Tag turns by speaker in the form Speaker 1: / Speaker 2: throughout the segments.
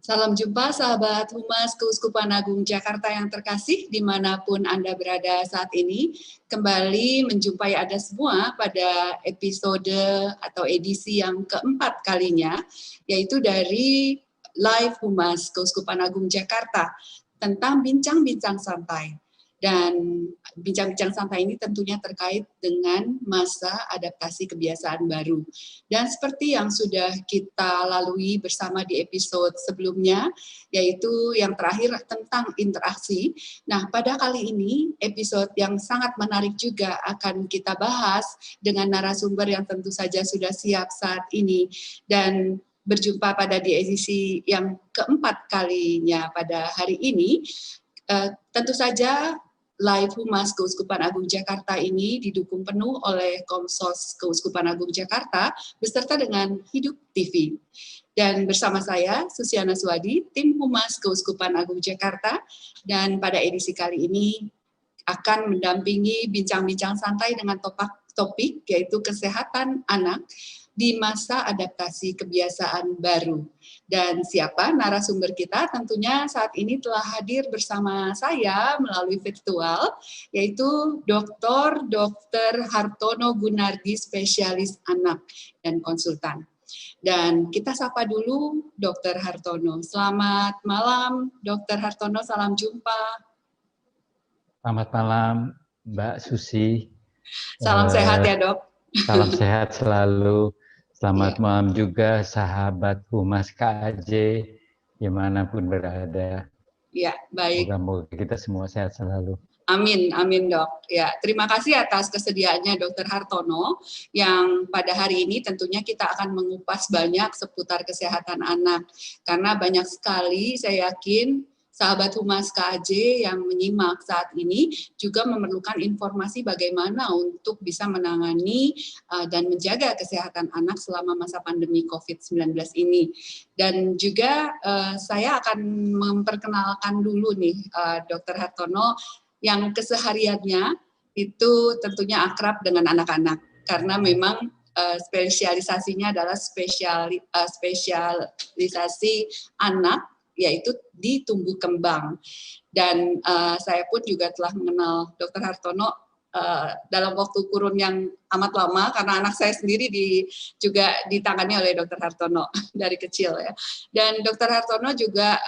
Speaker 1: Salam jumpa sahabat Humas Keuskupan Agung Jakarta yang terkasih dimanapun Anda berada saat ini. Kembali menjumpai Anda semua pada episode atau edisi yang keempat kalinya, yaitu dari Live Humas Keuskupan Agung Jakarta tentang bincang-bincang santai. Dan bincang-bincang santai ini tentunya terkait dengan masa adaptasi kebiasaan baru. Dan seperti yang sudah kita lalui bersama di episode sebelumnya, yaitu yang terakhir tentang interaksi. Nah, pada kali ini episode yang sangat menarik juga akan kita bahas dengan narasumber yang tentu saja sudah siap saat ini. Dan berjumpa pada di edisi yang keempat kalinya pada hari ini. Tentu saja Live Humas Keuskupan Agung Jakarta ini didukung penuh oleh Komsos Keuskupan Agung Jakarta beserta dengan Hidup TV. Dan bersama saya, Susiana Swadi, tim Humas Keuskupan Agung Jakarta, dan pada edisi kali ini akan mendampingi bincang-bincang santai dengan topik yaitu kesehatan anak di masa adaptasi kebiasaan baru. Dan siapa narasumber kita? Tentunya saat ini telah hadir bersama saya melalui virtual, yaitu Dr. Hartono Gunardi, spesialis anak dan konsultan. Dan kita sapa dulu Dr. Hartono. Selamat malam, Dr. Hartono, salam jumpa.
Speaker 2: Selamat malam, Mbak Susi.
Speaker 1: Salam sehat ya, Dok.
Speaker 2: Salam sehat selalu. Selamat malam juga sahabat Humas KAJ dimanapun berada.
Speaker 1: Ya, baik.
Speaker 2: Semoga kita semua sehat selalu.
Speaker 1: Amin, amin Dok. Ya, terima kasih atas kesediaannya Dr. Hartono yang pada hari ini tentunya kita akan mengupas banyak seputar kesehatan anak. Karena banyak sekali saya yakin sahabat Humas KAJ yang menyimak saat ini juga memerlukan informasi bagaimana untuk bisa menangani dan menjaga kesehatan anak selama masa pandemi COVID-19 ini. Dan juga saya akan memperkenalkan dulu nih Dr. Hartono yang kesehariannya itu tentunya akrab dengan anak-anak karena memang spesialisasinya adalah spesialisasi anak, yaitu di tumbuh kembang. Dan saya pun juga telah mengenal Dr. Hartono dalam waktu kurun yang amat lama, karena anak saya sendiri juga ditangani oleh Dr. Hartono dari kecil ya. Dan Dr. Hartono juga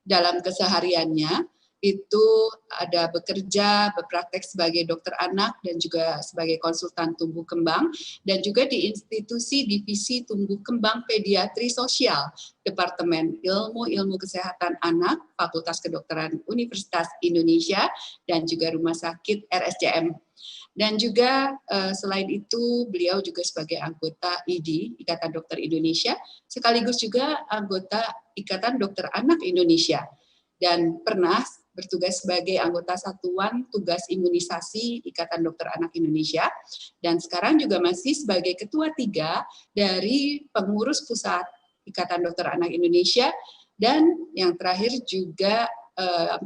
Speaker 1: dalam kesehariannya itu ada bekerja, berpraktek sebagai dokter anak dan juga sebagai konsultan tumbuh kembang, dan juga di institusi divisi tumbuh kembang pediatri sosial, Departemen Ilmu Kesehatan Anak, Fakultas Kedokteran Universitas Indonesia, dan juga Rumah Sakit RSCM. Dan juga selain itu beliau juga sebagai anggota IDI, Ikatan Dokter Indonesia, sekaligus juga anggota Ikatan Dokter Anak Indonesia, dan pernah bertugas sebagai anggota Satuan Tugas Imunisasi Ikatan Dokter Anak Indonesia, dan sekarang juga masih sebagai Ketua 3 dari Pengurus Pusat Ikatan Dokter Anak Indonesia, dan yang terakhir juga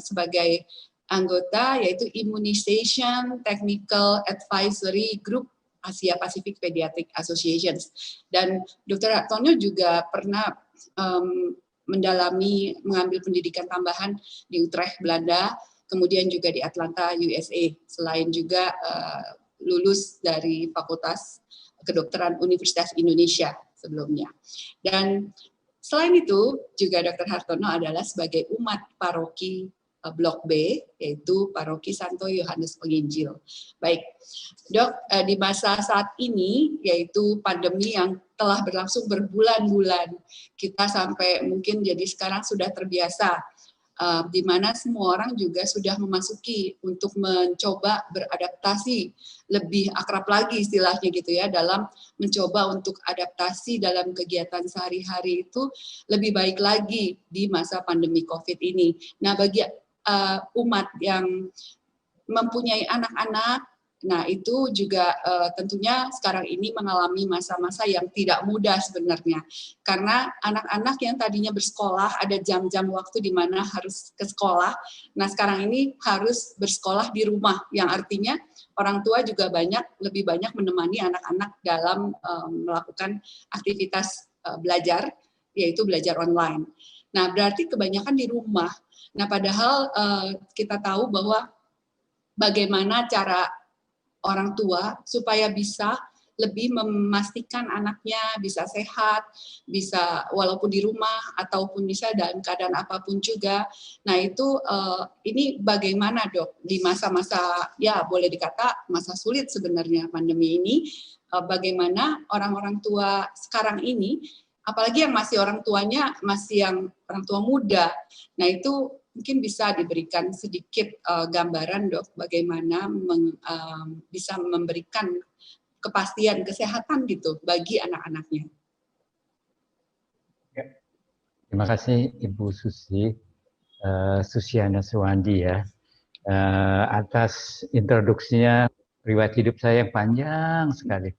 Speaker 1: sebagai anggota yaitu Immunization Technical Advisory Group Asia Pacific Pediatric Associations. Dan Dr. Hartono juga pernah mengambil pendidikan tambahan di Utrecht, Belanda, kemudian juga di Atlanta, USA, selain juga lulus dari Fakultas Kedokteran Universitas Indonesia sebelumnya. Dan selain itu, juga Dr. Hartono adalah sebagai umat paroki Blok B, yaitu Paroki Santo Yohanes Penginjil. Baik, Dok, di masa saat ini, yaitu pandemi yang telah berlangsung berbulan-bulan, kita sampai mungkin jadi sekarang sudah terbiasa, di mana semua orang juga sudah memasuki untuk mencoba beradaptasi, lebih akrab lagi istilahnya gitu ya, dalam mencoba untuk adaptasi dalam kegiatan sehari-hari itu lebih baik lagi di masa pandemi COVID ini. Nah, bagi umat yang mempunyai anak-anak, nah itu juga tentunya sekarang ini mengalami masa-masa yang tidak mudah sebenarnya, karena anak-anak yang tadinya bersekolah ada jam-jam waktu di mana harus ke sekolah, nah sekarang ini harus bersekolah di rumah, yang artinya orang tua juga lebih banyak menemani anak-anak dalam melakukan aktivitas belajar yaitu belajar online. Nah, berarti kebanyakan di rumah. Nah, padahal kita tahu bahwa bagaimana cara orang tua supaya bisa lebih memastikan anaknya bisa sehat, bisa walaupun di rumah ataupun bisa dalam keadaan apapun juga. Nah itu ini bagaimana dok di masa-masa ya boleh dikata masa sulit sebenarnya pandemi ini, bagaimana orang-orang tua sekarang ini, apalagi yang masih orang tuanya masih yang orang tua muda. Nah itu mungkin bisa diberikan sedikit gambaran dok bagaimana bisa memberikan kepastian kesehatan gitu bagi anak-anaknya.
Speaker 2: Terima kasih Ibu Susiana Suwandi ya atas introduksinya riwayat hidup saya yang panjang sekali.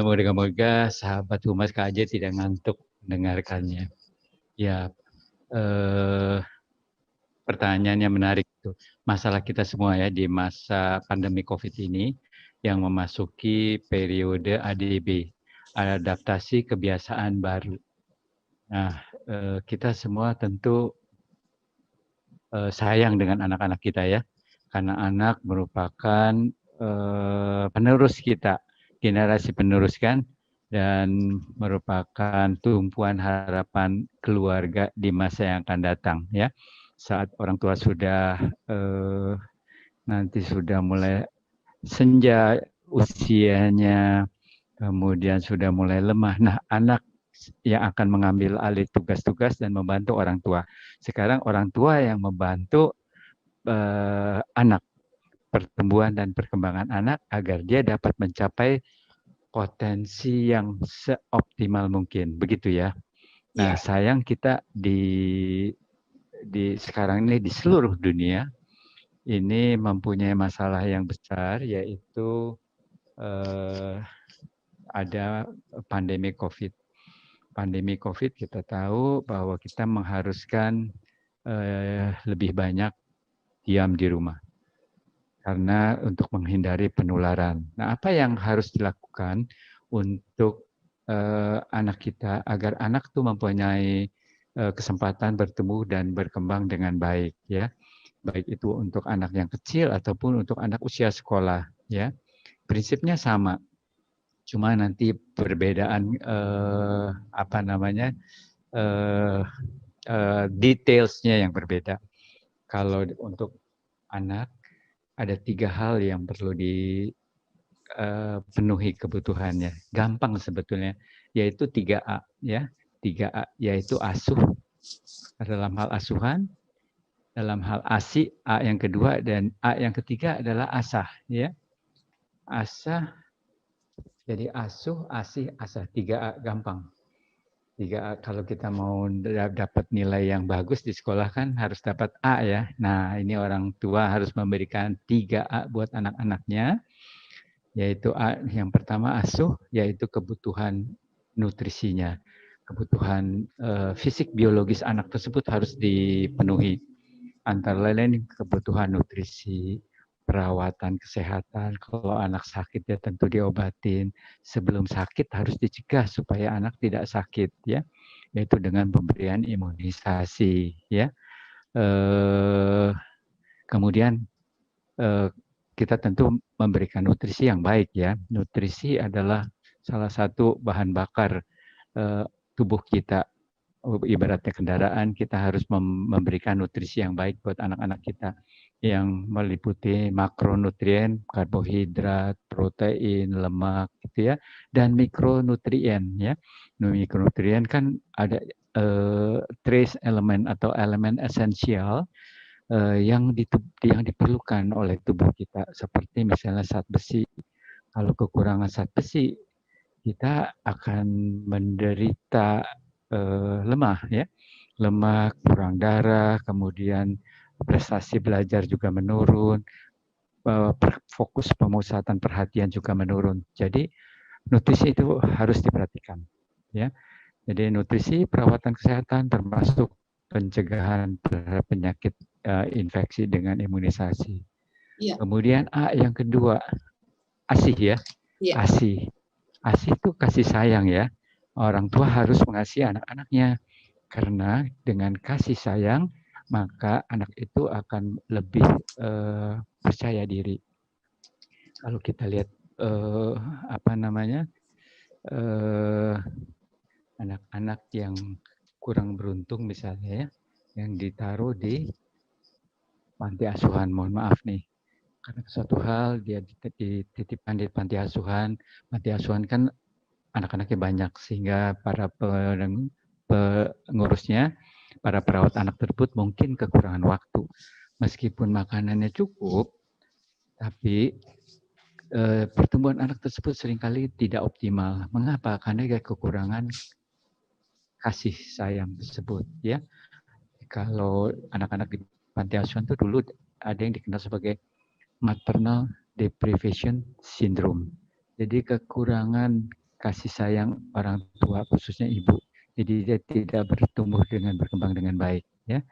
Speaker 2: Moga-moga sahabat Humas KJ tidak ngantuk mendengarkannya. Ya, pertanyaannya menarik tuh. Masalah kita semua ya di masa pandemi COVID ini yang memasuki periode ADB, adaptasi kebiasaan baru. Nah, kita semua tentu sayang dengan anak-anak kita ya, karena anak merupakan penerus kita, generasi penerus kan, dan merupakan tumpuan harapan keluarga di masa yang akan datang ya. Saat orang tua sudah nanti sudah mulai senja usianya, kemudian sudah mulai lemah. Nah, anak yang akan mengambil alih tugas-tugas dan membantu orang tua. Sekarang orang tua yang membantu anak, pertumbuhan dan perkembangan anak agar dia dapat mencapai potensi yang seoptimal mungkin. Begitu ya. Nah, sayang kita di sekarang ini di seluruh dunia ini mempunyai masalah yang besar, yaitu ada pandemi COVID. Pandemi COVID kita tahu bahwa kita mengharuskan lebih banyak diam di rumah karena untuk menghindari penularan. Nah, apa yang harus dilakukan untuk anak kita agar anak itu mempunyai kesempatan bertumbuh dan berkembang dengan baik ya, baik itu untuk anak yang kecil ataupun untuk anak usia sekolah ya, prinsipnya sama, cuma nanti perbedaan detailsnya yang berbeda. Kalau untuk anak ada 3 hal yang perlu dipenuhi kebutuhannya, gampang sebetulnya, yaitu 3A ya. 3A yaitu asuh dalam hal asuhan, dalam hal ASI A yang kedua, dan A yang ketiga adalah asah ya. Asah, jadi asuh, asih, asah, 3A gampang. 3A kalau kita mau dapat nilai yang bagus di sekolah kan harus dapat A ya. Nah, ini orang tua harus memberikan 3A buat anak-anaknya, yaitu A yang pertama asuh, yaitu kebutuhan nutrisinya. Kebutuhan fisik biologis anak tersebut harus dipenuhi. Antara lain kebutuhan nutrisi, perawatan kesehatan. Kalau anak sakit ya tentu diobatin. Sebelum sakit harus dicegah supaya anak tidak sakit ya, yaitu dengan pemberian imunisasi ya. Kemudian kita tentu memberikan nutrisi yang baik ya. Nutrisi adalah salah satu bahan bakar tubuh kita. Ibaratnya kendaraan, kita harus memberikan nutrisi yang baik buat anak-anak kita yang meliputi makronutrien, karbohidrat, protein, lemak gitu ya, dan mikronutrien ya. Mikronutrien kan ada trace element atau elemen esensial yang diperlukan oleh tubuh kita, seperti misalnya zat besi. Kalau kekurangan zat besi, kita akan menderita lemah ya, lemak, kurang darah, kemudian prestasi belajar juga menurun, fokus pemusatan perhatian juga menurun. Jadi nutrisi itu harus diperhatikan ya. Jadi nutrisi, perawatan kesehatan termasuk pencegahan terhadap penyakit infeksi dengan imunisasi. Ya. Kemudian A yang kedua, ASI ya. Ya. ASI itu kasih sayang ya. orang tua harus mengasihi anak-anaknya. Karena dengan kasih sayang, maka anak itu akan lebih percaya diri. Kalau kita lihat anak-anak yang kurang beruntung misalnya ya, yang ditaruh di panti asuhan, mohon maaf nih, karena suatu hal dia dititipkan di panti asuhan kan anak-anaknya banyak, sehingga para pengurusnya, para perawat anak tersebut mungkin kekurangan waktu. Meskipun makanannya cukup, tapi pertumbuhan anak tersebut seringkali tidak optimal. Mengapa? Karena dia kekurangan kasih sayang tersebut, ya. Kalau anak-anak di panti asuhan itu dulu ada yang dikenal sebagai maternal deprivation syndrome. Jadi kekurangan kasih sayang orang tua, khususnya ibu. Jadi dia tidak bertumbuh dengan berkembang dengan baik, ya.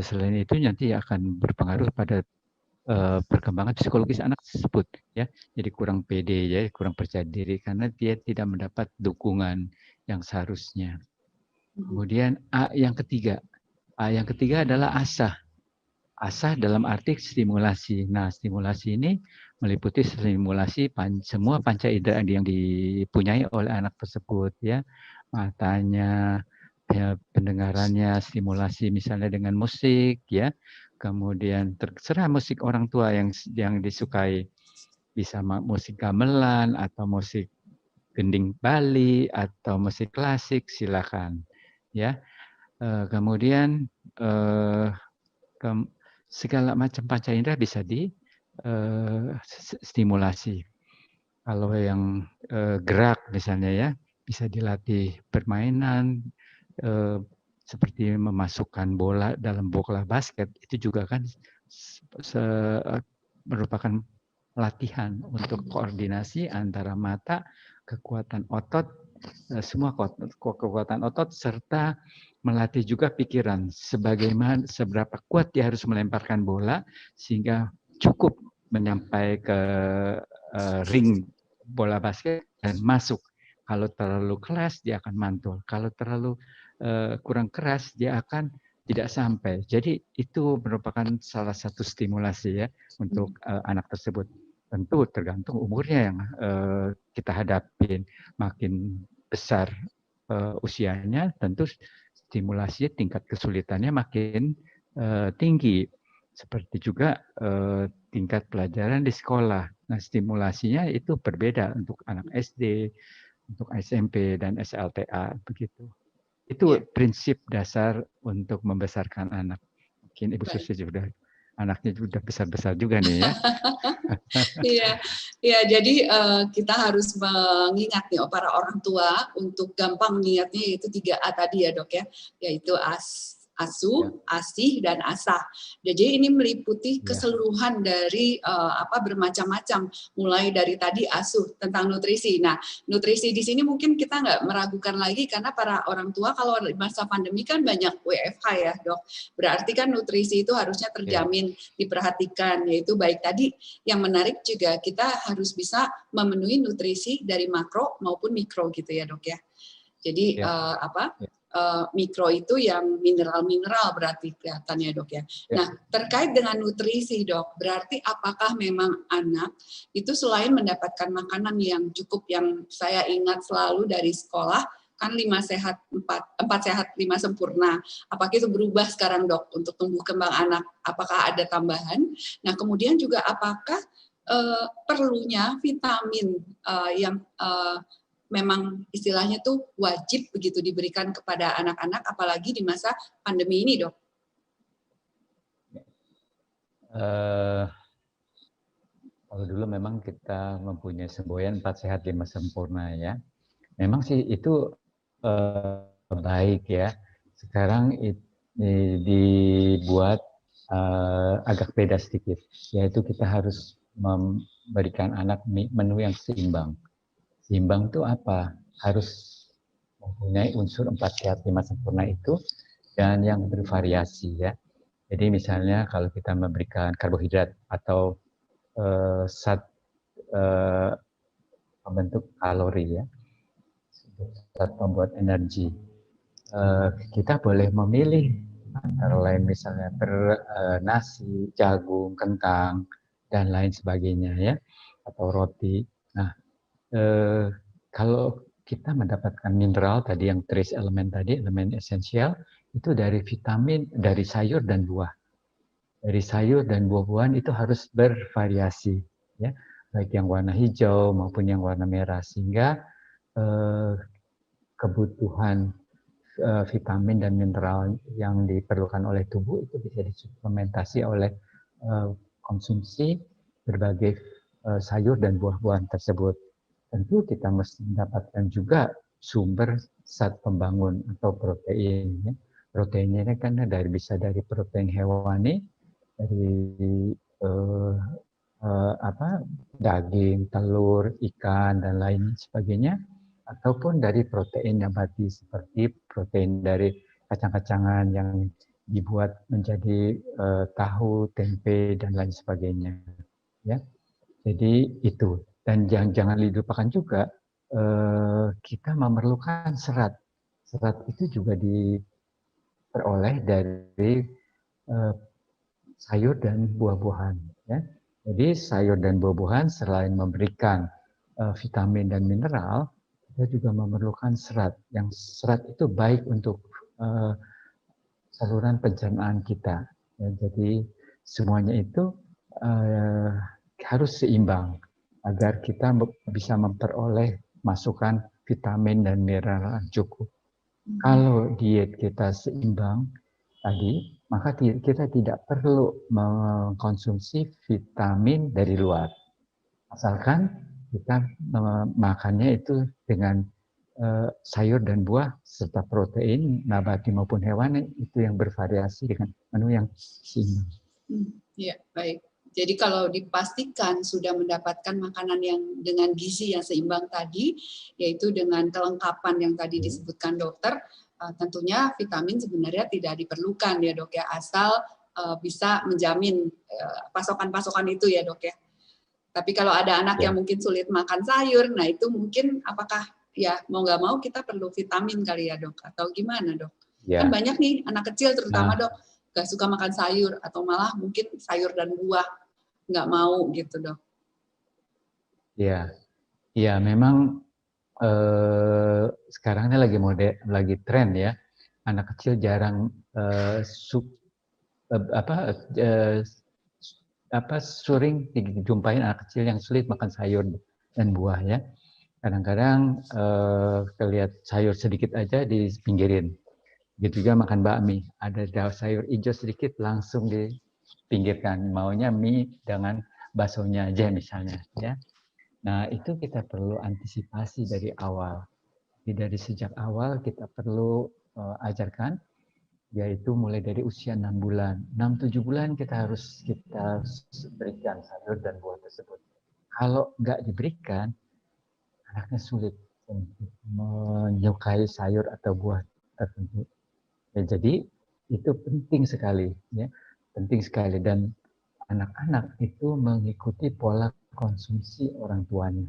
Speaker 2: Selain itu nanti akan berpengaruh pada perkembangan psikologis anak tersebut, ya. Jadi kurang pede, ya, kurang percaya diri karena dia tidak mendapat dukungan yang seharusnya. Kemudian yang ketiga adalah asah. Asah dalam arti stimulasi. Nah, stimulasi ini meliputi stimulasi semua panca indera yang dipunyai oleh anak tersebut, ya. Matanya, ya, pendengarannya, stimulasi misalnya dengan musik, ya. Kemudian terserah musik orang tua yang disukai, bisa musik gamelan atau musik gending Bali atau musik klasik, silakan, ya. Kemudian segala macam panca indera bisa stimulasi. Kalau yang gerak misalnya ya, bisa dilatih permainan seperti memasukkan bola dalam bola basket, itu juga kan merupakan latihan untuk koordinasi antara mata, kekuatan otot, semua kekuatan otot, serta melatih juga pikiran seberapa kuat dia harus melemparkan bola sehingga cukup menyampai ke ring bola basket dan masuk. Kalau terlalu keras dia akan mantul. Kalau terlalu kurang keras dia akan tidak sampai. Jadi itu merupakan salah satu stimulasi ya untuk anak tersebut. Tentu tergantung umurnya yang kita hadapin. Makin besar usianya, tentu stimulasi tingkat kesulitannya makin tinggi. Seperti juga tingkat pelajaran di sekolah. Nah, stimulasinya itu berbeda untuk anak SD, untuk SMP dan SLTA begitu. Itu prinsip dasar untuk membesarkan anak. Mungkin Ibu Susi juga anaknya sudah besar-besar juga nih ya.
Speaker 1: Iya, jadi kita harus mengingat nih para orang tua untuk gampang mengingatnya, yaitu 3A tadi ya dok ya, yaitu asuh, asih, dan asah. Jadi ini meliputi keseluruhan dari bermacam-macam, mulai dari tadi asuh tentang nutrisi. Nah, nutrisi di sini mungkin kita nggak meragukan lagi karena para orang tua kalau di masa pandemi kan banyak WFH ya dok. Berarti kan nutrisi itu harusnya terjamin, diperhatikan, yaitu baik tadi yang menarik juga kita harus bisa memenuhi nutrisi dari makro maupun mikro gitu ya dok ya. Jadi mikro itu yang mineral-mineral berarti kelihatannya dok ya. Nah terkait dengan nutrisi dok, berarti apakah memang anak itu selain mendapatkan makanan yang cukup, yang saya ingat selalu dari sekolah kan 5 sehat 4 sehat 5 sempurna. Apakah itu berubah sekarang dok untuk tumbuh kembang anak? Apakah ada tambahan? Nah kemudian juga apakah perlunya vitamin yang memang istilahnya tuh wajib begitu diberikan kepada anak-anak, apalagi di masa pandemi ini, dok?
Speaker 2: Kalau dulu memang kita mempunyai semboyan 4 sehat 5 sempurna ya. Memang sih itu baik ya. Sekarang dibuat agak beda sedikit, yaitu kita harus memberikan anak menu yang seimbang. Seimbang itu apa? Harus mempunyai unsur 4 sehat 5 sempurna itu dan yang bervariasi ya. Jadi misalnya kalau kita memberikan karbohidrat atau pembentuk kalori ya, zat pembuat energi. Kita boleh memilih antara lain misalnya nasi, jagung, kentang, dan lain sebagainya ya, atau roti. Nah, kalau kita mendapatkan mineral tadi yang trace element tadi, elemen esensial, itu dari vitamin, dari sayur dan buah. Dari sayur dan buah-buahan itu harus bervariasi, ya, baik yang warna hijau maupun yang warna merah, sehingga kebutuhan vitamin dan mineral yang diperlukan oleh tubuh itu bisa disuplementasi oleh konsumsi berbagai sayur dan buah-buahan tersebut. Tentu kita mesti mendapatkan juga sumber zat pembangun atau protein. Ya. Proteinnya ini kan bisa dari protein hewani, dari daging, telur, ikan, dan lain sebagainya, ataupun dari protein nabati seperti protein dari kacang-kacangan yang dibuat menjadi tahu, tempe, dan lain sebagainya. Ya, jadi itu. Dan jangan dilupakan juga kita memerlukan serat. Serat itu juga diperoleh dari sayur dan buah-buahan. Ya. Jadi sayur dan buah-buahan selain memberikan vitamin dan mineral, kita juga memerlukan serat. Yang serat itu baik untuk saluran pencernaan kita. Ya, jadi semuanya itu harus seimbang agar kita bisa memperoleh masukan vitamin dan mineral yang cukup. Kalau diet kita seimbang tadi, maka kita tidak perlu mengkonsumsi vitamin dari luar. Asalkan kita makannya itu dengan sayur dan buah serta protein nabati maupun hewani itu yang bervariasi dengan menu yang seimbang.
Speaker 1: Ya, baik. Jadi kalau dipastikan sudah mendapatkan makanan yang dengan gizi yang seimbang tadi, yaitu dengan kelengkapan yang tadi disebutkan dokter, tentunya vitamin sebenarnya tidak diperlukan ya dok ya, asal bisa menjamin pasokan-pasokan itu ya dok ya. Tapi kalau ada anak yang mungkin sulit makan sayur, nah itu mungkin apakah ya mau nggak mau kita perlu vitamin kali ya dok, atau gimana dok? Ya. Kan banyak nih anak kecil terutama dok, nggak suka makan sayur atau malah mungkin sayur dan buah nggak mau gitu dok.
Speaker 2: Ya, ya memang sekarang ini lagi tren ya, anak kecil jarang sering dijumpain anak kecil yang sulit makan sayur dan buah ya. Kadang-kadang kelihatan sayur sedikit aja dipinggirin. Gitu juga makan bakmi, ada sayur hijau sedikit langsung dipinggirkan, maunya mie dengan baksonya aja misalnya ya. Nah, itu kita perlu antisipasi dari awal. Jadi dari sejak awal kita perlu ajarkan, yaitu mulai dari usia 6 bulan. 6-7 bulan kita harus berikan sayur dan buah tersebut. Kalau nggak diberikan, anaknya sulit untuk menyukai sayur atau buah tertentu. Ya, jadi itu penting sekali, ya, penting sekali, dan anak-anak itu mengikuti pola konsumsi orang tuanya,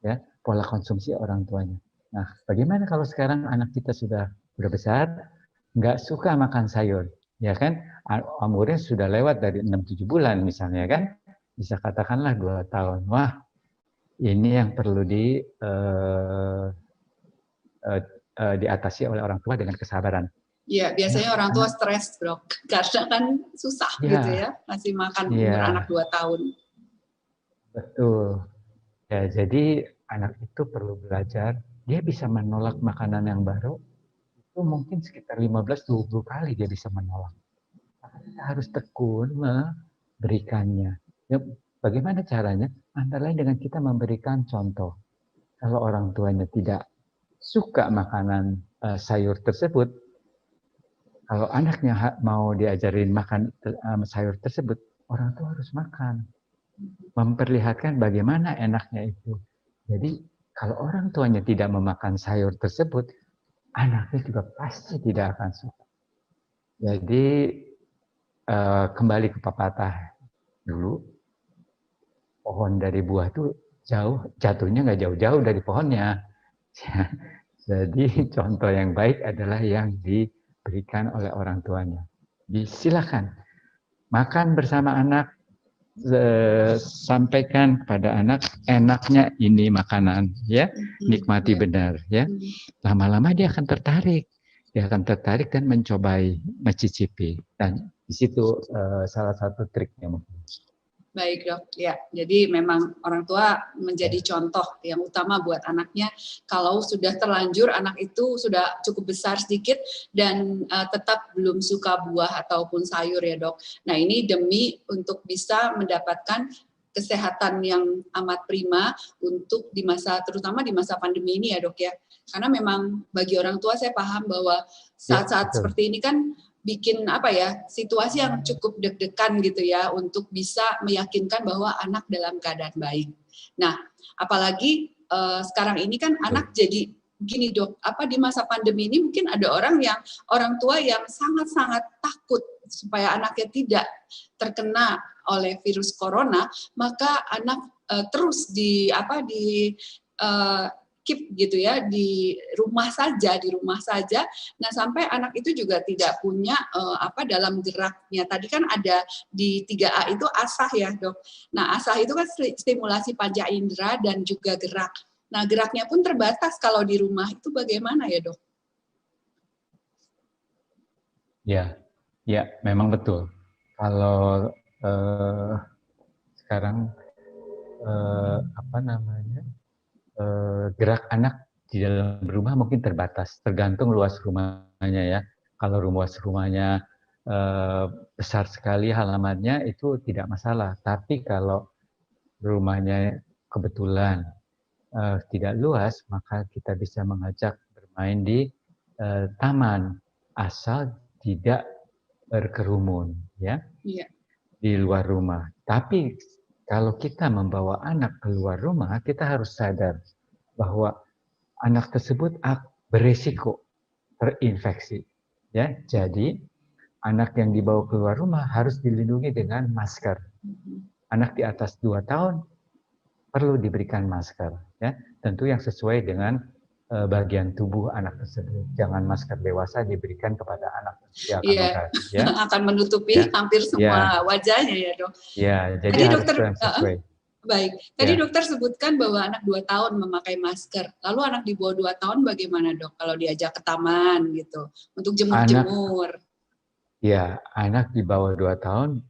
Speaker 2: ya, pola konsumsi orang tuanya. Nah, bagaimana kalau sekarang anak kita sudah besar, nggak suka makan sayur, ya kan? Umurnya sudah lewat dari 6-7 bulan misalnya kan, bisa katakanlah 2 tahun. Wah, ini yang perlu diatasi oleh orang tua dengan kesabaran.
Speaker 1: Iya, biasanya orang tua stres, dok. Karena kan susah gitu ya, ngasih makan umur anak 2 tahun.
Speaker 2: Betul. Ya, jadi anak itu perlu belajar, dia bisa menolak makanan yang baru, itu mungkin sekitar 15-20 kali dia bisa menolak. Tapi kita harus tekun memberikannya. Ya, bagaimana caranya? Antara lain dengan kita memberikan contoh. Kalau orang tuanya tidak suka makanan sayur tersebut, kalau anaknya mau diajarin makan sayur tersebut, orang tua harus makan. Memperlihatkan bagaimana enaknya itu. Jadi kalau orang tuanya tidak memakan sayur tersebut, anaknya juga pasti tidak akan suka. Jadi kembali ke pepatah dulu, pohon dari buah itu jatuhnya nggak jauh-jauh dari pohonnya. Jadi contoh yang baik adalah yang diberikan oleh orang tuanya. Silakan makan bersama anak, sampaikan kepada anak enaknya ini makanan, ya, nikmati benar, ya. Lama-lama dia akan tertarik, dan mencobai, mencicipi. Dan di situ salah satu triknya mungkin.
Speaker 1: Baik dok, ya. Jadi memang orang tua menjadi contoh yang utama buat anaknya. Kalau sudah terlanjur anak itu sudah cukup besar sedikit dan tetap belum suka buah ataupun sayur ya dok. Nah ini demi untuk bisa mendapatkan kesehatan yang amat prima untuk di masa, terutama di masa pandemi ini ya dok ya. Karena memang bagi orang tua saya paham bahwa saat-saat seperti ini kan bikin apa ya, situasi yang cukup deg-degan gitu ya untuk bisa meyakinkan bahwa anak dalam keadaan baik. Nah, apalagi sekarang ini kan anak jadi gini dok, di masa pandemi ini mungkin ada orang tua yang sangat-sangat takut supaya anaknya tidak terkena oleh virus corona, maka anak terus keep gitu ya di rumah saja. Nah sampai anak itu juga tidak punya dalam geraknya. Tadi kan ada di 3A itu asah ya dok. Nah asah itu kan stimulasi panca indera dan juga gerak. Nah geraknya pun terbatas kalau di rumah, itu bagaimana ya dok?
Speaker 2: Ya memang betul. Kalau sekarang gerak anak di dalam rumah mungkin terbatas, tergantung luas rumahnya ya. Kalau luas rumahnya besar sekali halamannya itu tidak masalah. Tapi kalau rumahnya kebetulan tidak luas, maka kita bisa mengajak bermain di taman asal tidak berkerumun ya.
Speaker 1: Iya.
Speaker 2: Di luar rumah. Tapi kalau kita membawa anak keluar rumah, kita harus sadar bahwa anak tersebut berisiko terinfeksi. Ya, jadi anak yang dibawa keluar rumah harus dilindungi dengan masker. Anak di atas 2 tahun perlu diberikan masker. Ya, tentu yang sesuai dengan bagian tubuh anak tersebut. Jangan masker dewasa diberikan kepada anak usia
Speaker 1: kandungan. Ya. Akan menutupi hampir semua wajahnya ya dok.
Speaker 2: Ya, jadi tadi harus dokter sesuai.
Speaker 1: Baik, tadi dokter sebutkan bahwa anak 2 tahun memakai masker. Lalu anak di bawah 2 tahun bagaimana dok? Kalau diajak ke taman gitu, untuk jemur-jemur.
Speaker 2: Ya, anak di bawah 2 tahun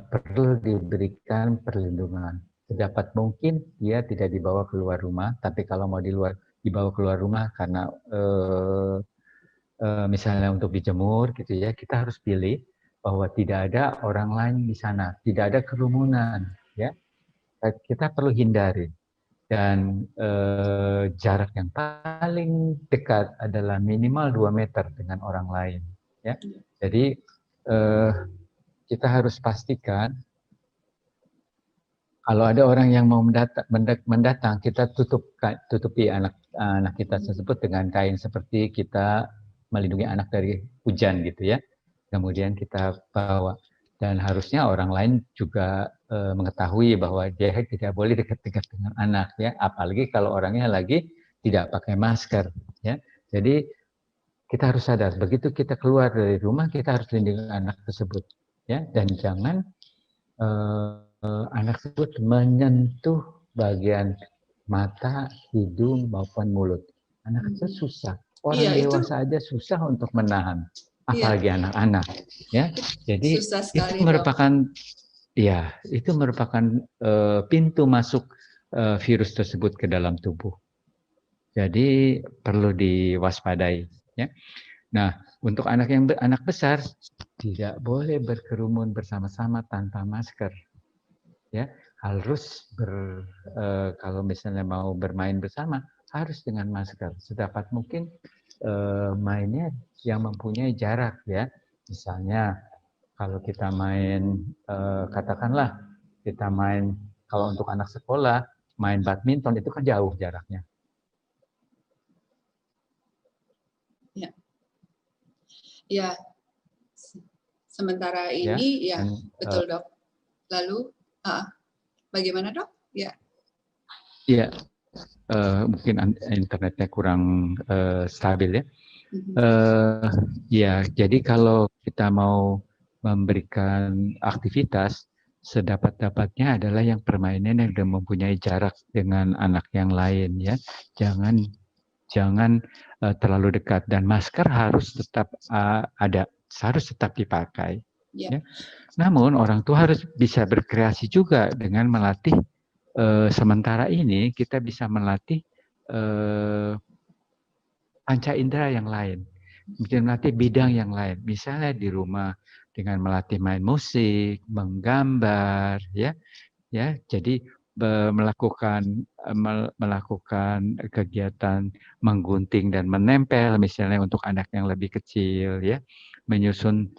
Speaker 2: perlu diberikan perlindungan. Sedapat mungkin dia tidak dibawa keluar rumah, tapi kalau mau dibawa keluar rumah karena misalnya untuk dijemur gitu ya, kita harus pilih bahwa tidak ada orang lain di sana, tidak ada kerumunan ya. Kita perlu hindari. Dan jarak yang paling dekat adalah minimal 2 meter dengan orang lain ya. Jadi kita harus pastikan kalau ada orang yang mau mendatang, kita tutupi anak kita tersebut dengan kain seperti kita melindungi anak dari hujan gitu ya. Kemudian kita bawa, dan harusnya orang lain juga mengetahui bahwa dia tidak boleh dekat-dekat dengan anak ya, apalagi kalau orangnya lagi tidak pakai masker ya. Jadi kita harus sadar begitu kita keluar dari rumah kita harus lindungi anak tersebut ya, dan jangan anak tersebut menyentuh bagian mata, hidung maupun mulut. Anak kecil susah, orang dewasa aja susah untuk menahan, apalagi anak-anak. Ya, jadi itu merupakan pintu masuk virus tersebut ke dalam tubuh. Jadi perlu diwaspadai. Ya. Nah, untuk anak besar tidak boleh berkerumun bersama-sama tanpa masker. Ya, harus kalau misalnya mau bermain bersama harus dengan masker. Sedapat mungkin mainnya yang mempunyai jarak ya. Misalnya kalau kita main katakanlah kita main, kalau untuk anak sekolah main badminton itu kan jauh jaraknya.
Speaker 1: Ya. Ya. Sementara ini ya betul dok. Lalu bagaimana dok? Ya.
Speaker 2: Iya. mungkin internetnya kurang stabil ya. Ya, jadi kalau kita mau memberikan aktivitas, sedapat-dapatnya adalah yang permainan yang sudah mempunyai jarak dengan anak yang lain ya. Jangan terlalu dekat, dan masker harus tetap ada, harus tetap dipakai. Ya. Namun orang tua harus bisa berkreasi juga dengan melatih sementara ini kita bisa melatih panca indera yang lain, melatih bidang yang lain. Misalnya di rumah dengan melatih main musik, menggambar, ya. Jadi melakukan kegiatan menggunting dan menempel, misalnya untuk anak yang lebih kecil, ya. Menyusun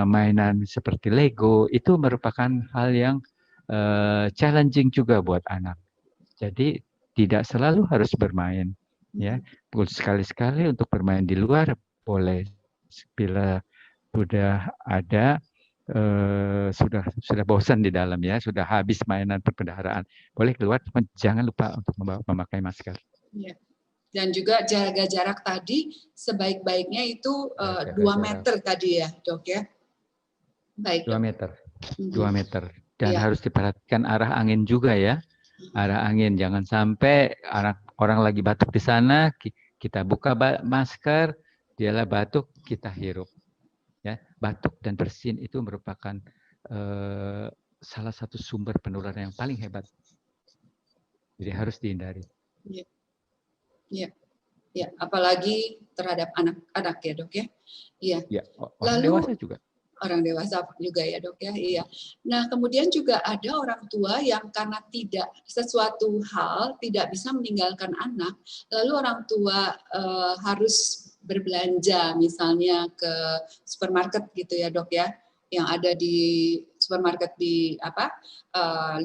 Speaker 2: mainan seperti Lego, itu merupakan hal yang challenging juga buat anak. Jadi tidak selalu harus bermain, ya. Sekali-sekali untuk bermain di luar boleh, bila sudah ada sudah bosan di dalam, ya, sudah habis mainan perbendaharaan, boleh keluar, jangan lupa untuk memakai masker.
Speaker 1: Ya. Dan juga jaga jarak tadi sebaik-baiknya itu 2 meter tadi ya, Dok ya. Baik,
Speaker 2: 2 meter. 2 meter. Dan harus diperhatikan arah angin juga ya. Arah angin, jangan sampai orang lagi batuk di sana, kita buka masker, dialah batuk, kita hirup. Ya, batuk dan bersin itu merupakan salah satu sumber penularan yang paling hebat. Jadi harus dihindari.
Speaker 1: Ya, apalagi terhadap anak-anak ya, Dok ya. Iya.
Speaker 2: Ya, orang dewasa juga.
Speaker 1: Orang dewasa juga ya, Dok ya. Iya. Nah, kemudian juga ada orang tua yang karena tidak sesuatu hal tidak bisa meninggalkan anak, lalu orang tua harus berbelanja misalnya ke supermarket gitu ya, Dok ya, yang ada di supermarket di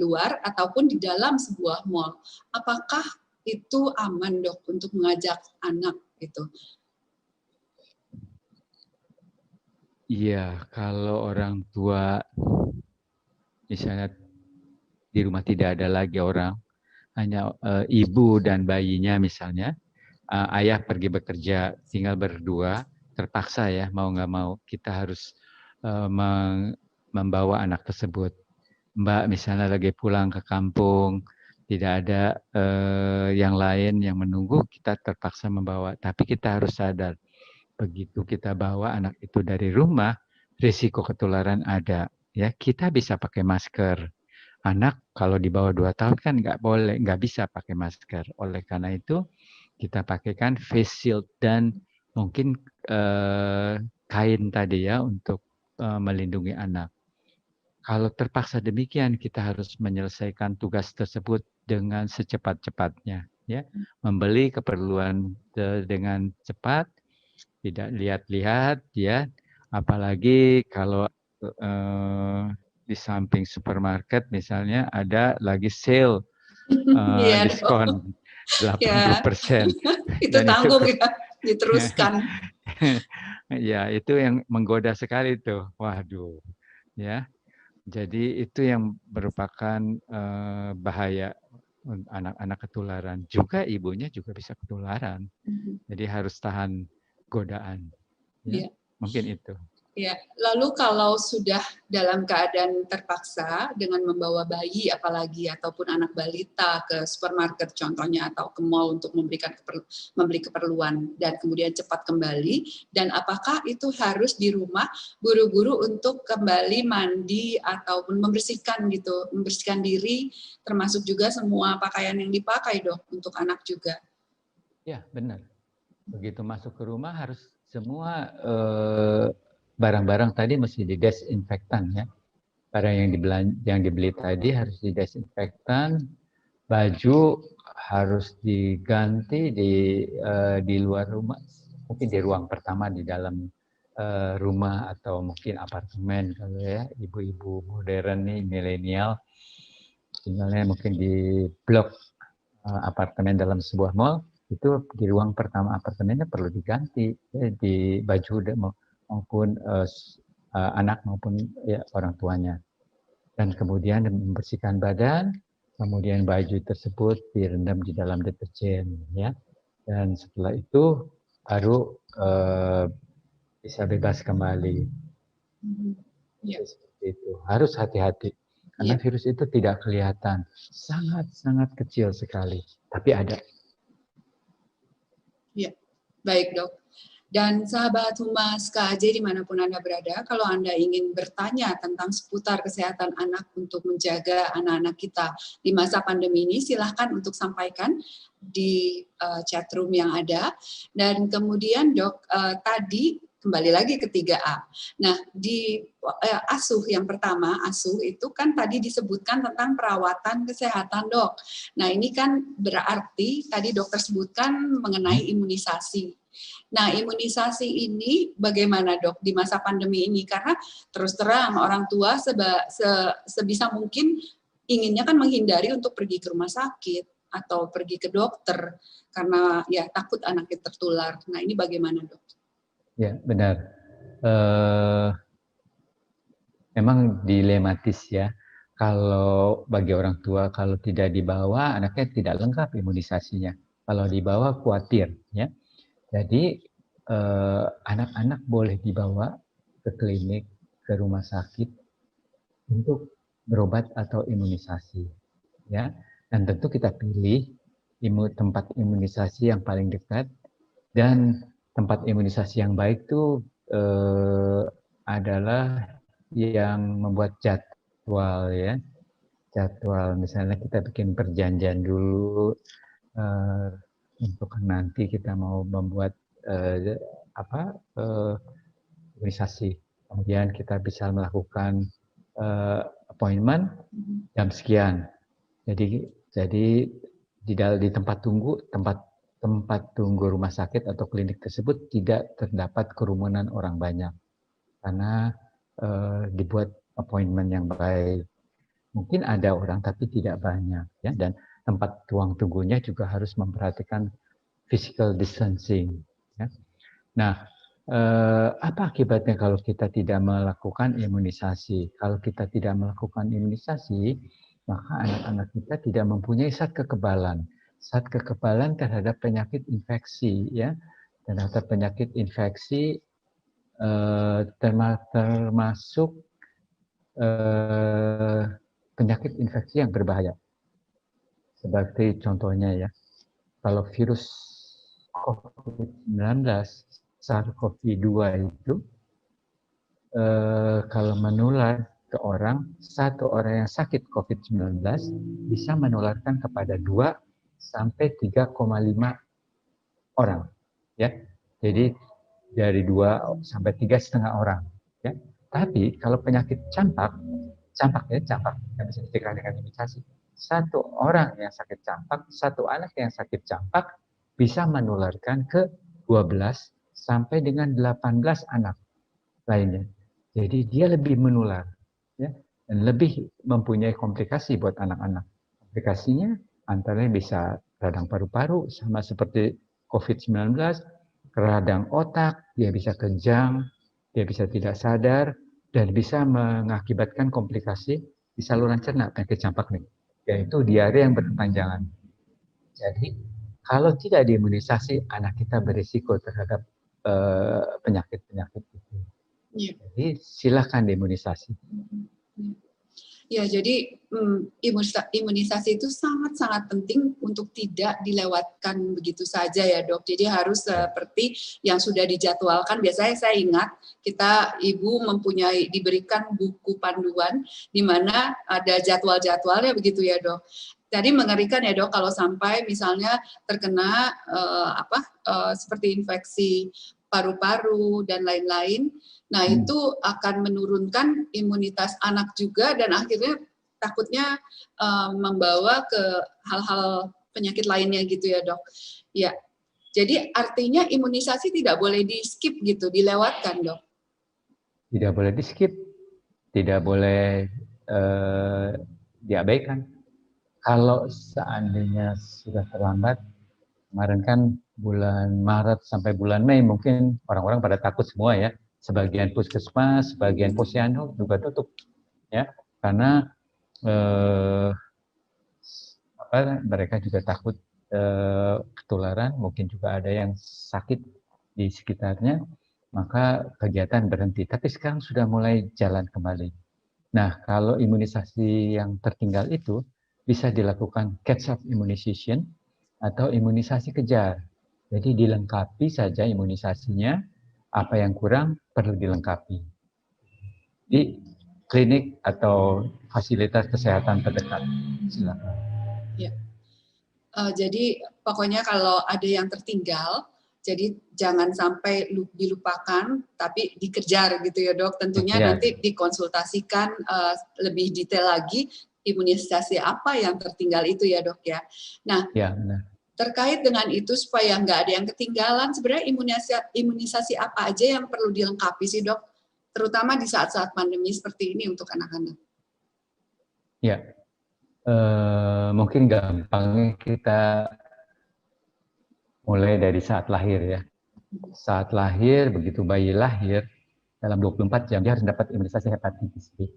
Speaker 1: luar ataupun di dalam sebuah mall. Apakah itu aman, Dok, untuk mengajak anak gitu?
Speaker 2: Iya, kalau orang tua misalnya di rumah tidak ada lagi orang, hanya ibu dan bayinya misalnya, ayah pergi bekerja, tinggal berdua, terpaksa ya, mau nggak mau kita harus membawa anak tersebut. Mbak misalnya lagi pulang ke kampung, tidak ada yang lain yang menunggu, kita terpaksa membawa. Tapi kita harus sadar, begitu kita bawa anak itu dari rumah, risiko ketularan ada. Ya, kita bisa pakai masker. Anak kalau di bawah 2 tahun kan nggak bisa pakai masker. Oleh karena itu kita pakaikan face shield dan mungkin kain tadi ya untuk melindungi anak. Kalau terpaksa demikian, kita harus menyelesaikan tugas tersebut dengan secepat-cepatnya. Ya, membeli keperluan dengan cepat, tidak lihat-lihat, ya. Apalagi kalau di samping supermarket misalnya ada lagi sale diskon 80%.
Speaker 1: Itu tanggung ya, diteruskan.
Speaker 2: Ya, itu yang menggoda sekali tuh. Waduh, ya. Jadi itu yang merupakan bahaya anak-anak ketularan. Juga ibunya juga bisa ketularan. Jadi harus tahan godaan. Ya, mungkin itu.
Speaker 1: Ya, lalu kalau sudah dalam keadaan terpaksa dengan membawa bayi apalagi ataupun anak balita ke supermarket contohnya atau ke mall untuk membeli keperluan dan kemudian cepat kembali, dan apakah itu harus di rumah buru-buru untuk kembali mandi ataupun membersihkan gitu, membersihkan diri, termasuk juga semua pakaian yang dipakai, Dok, untuk anak juga?
Speaker 2: Ya, benar. Begitu masuk ke rumah harus semua barang-barang tadi mesti didesinfektan ya. Barang yang dibeli tadi harus didesinfektan, baju harus diganti di luar rumah, mungkin di ruang pertama di dalam rumah atau mungkin apartemen kalau ya ibu-ibu modern nih milenial tinggalnya mungkin di blok apartemen dalam sebuah mall, itu di ruang pertama apartemennya perlu diganti di baju maupun anak maupun ya, orang tuanya. Dan kemudian membersihkan badan, kemudian baju tersebut direndam di dalam deterjen, ya. Dan setelah itu baru bisa bebas kembali.
Speaker 1: Ya.
Speaker 2: Seperti itu. Harus hati-hati karena virus itu tidak kelihatan, sangat-sangat kecil sekali, tapi ada.
Speaker 1: Ya, baik dok. Dan sahabat Humas KAJ dimanapun Anda berada, kalau Anda ingin bertanya tentang seputar kesehatan anak untuk menjaga anak-anak kita di masa pandemi ini, silahkan untuk sampaikan di chat room yang ada. Dan kemudian dok, tadi kembali lagi ke 3A. Nah, di asuh yang pertama, asuh itu kan tadi disebutkan tentang perawatan kesehatan dok. Nah, ini kan berarti tadi dokter sebutkan mengenai imunisasi. Nah, imunisasi ini bagaimana dok di masa pandemi ini? Karena terus terang orang tua sebisa mungkin inginnya kan menghindari untuk pergi ke rumah sakit atau pergi ke dokter karena ya takut anaknya tertular. Nah, ini bagaimana dok?
Speaker 2: Ya, benar. Memang dilematis ya. Kalau bagi orang tua kalau tidak dibawa anaknya tidak lengkap imunisasinya. Kalau dibawa khawatir ya. Jadi anak-anak boleh dibawa ke klinik, ke rumah sakit untuk berobat atau imunisasi, ya. Dan tentu kita pilih tempat imunisasi yang paling dekat dan tempat imunisasi yang baik itu adalah yang membuat jadwal ya. Jadwal misalnya kita bikin perjanjian dulu untuk nanti kita mau membuat imunisasi. Kemudian kita bisa melakukan appointment jam sekian. Jadi di tempat tunggu rumah sakit atau klinik tersebut tidak terdapat kerumunan orang banyak karena dibuat appointment yang baik. Mungkin ada orang tapi tidak banyak ya, dan tempat ruang tunggunya juga harus memperhatikan physical distancing ya. Nah, apa akibatnya kalau kita tidak melakukan imunisasi? Kalau kita tidak melakukan imunisasi, maka anak-anak kita tidak mempunyai zat kekebalan. Zat kekebalan terhadap penyakit infeksi ya. Terhadap penyakit infeksi termasuk penyakit infeksi yang berbahaya. Seperti contohnya ya, kalau virus COVID-19, SARS-CoV-2 itu kalau menular ke satu orang yang sakit COVID-19 bisa menularkan kepada 2 sampai 3,5 orang. Ya, jadi dari 2 sampai 3,5 orang. Ya, tapi kalau penyakit campak yang bisa dicegah dengan imunisasi. Satu orang yang sakit campak, satu anak yang sakit campak bisa menularkan ke 12 sampai dengan 18 anak lainnya. Jadi dia lebih menular, ya, dan lebih mempunyai komplikasi buat anak-anak. Komplikasinya antara bisa radang paru-paru sama seperti COVID-19, radang otak, dia bisa kejang, dia bisa tidak sadar, dan bisa mengakibatkan komplikasi di saluran cerna penyakit campak nih, yaitu diare yang berkepanjangan. Jadi kalau tidak diimunisasi, anak kita berisiko terhadap penyakit-penyakit itu. Ya. Jadi silakan diimunisasi.
Speaker 1: Ya, jadi imunisasi itu sangat-sangat penting untuk tidak dilewatkan begitu saja ya dok. Jadi harus seperti yang sudah dijadwalkan. Biasanya saya ingat ibu diberikan buku panduan di mana ada jadwal-jadwalnya begitu ya dok. Tadi mengerikan ya dok kalau sampai misalnya terkena seperti infeksi paru-paru dan lain-lain. Nah, itu akan menurunkan imunitas anak juga dan akhirnya takutnya membawa ke hal-hal penyakit lainnya gitu ya, dok. Ya, jadi artinya imunisasi tidak boleh di-skip gitu, dilewatkan, dok.
Speaker 2: Tidak boleh di-skip, tidak boleh diabaikan. Kalau seandainya sudah terlambat, kemarin kan bulan Maret sampai bulan Mei mungkin orang-orang pada takut semua ya. Sebagian puskesmas, sebagian posyandu juga tutup, ya, karena terpapar, mereka juga takut ketularan, mungkin juga ada yang sakit di sekitarnya, maka kegiatan berhenti. Tapi sekarang sudah mulai jalan kembali. Nah, kalau imunisasi yang tertinggal itu bisa dilakukan catch up immunization atau imunisasi kejar. Jadi dilengkapi saja imunisasinya, apa yang kurang perlu dilengkapi. Di klinik atau fasilitas kesehatan terdekat. Silakan.
Speaker 1: Ya. Jadi pokoknya kalau ada yang tertinggal, jadi jangan sampai dilupakan, tapi dikejar gitu ya dok. Tentunya nanti dikonsultasikan lebih detail lagi imunisasi apa yang tertinggal itu ya dok ya. Nah,
Speaker 2: benar.
Speaker 1: Terkait dengan itu supaya nggak ada yang ketinggalan, sebenarnya imunisasi apa aja yang perlu dilengkapi sih dok? Terutama di saat-saat pandemi seperti ini untuk anak-anak.
Speaker 2: Ya, mungkin gampangnya kita mulai dari saat lahir ya. Saat lahir, begitu bayi lahir, dalam 24 jam dia harus dapat imunisasi hepatitis B.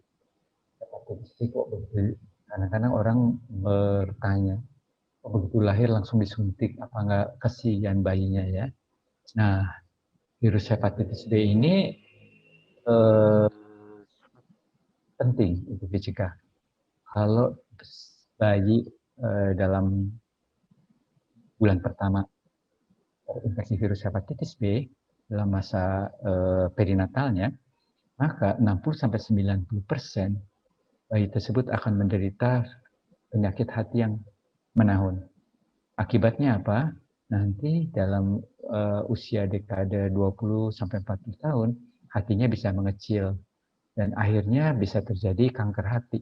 Speaker 2: Hepatitis B kok begitu? Kadang-kadang orang bertanya, begitu lahir langsung disuntik, apa nggak kesian bayinya ya? Nah, virus hepatitis B ini penting untuk dicegah. Kalau bayi dalam bulan pertama terinfeksi virus hepatitis B dalam masa perinatalnya, maka 60-90% bayi tersebut akan menderita penyakit hati yang menahun. Akibatnya apa? Nanti dalam usia dekade 20-40 tahun, hatinya bisa mengecil dan akhirnya bisa terjadi kanker hati.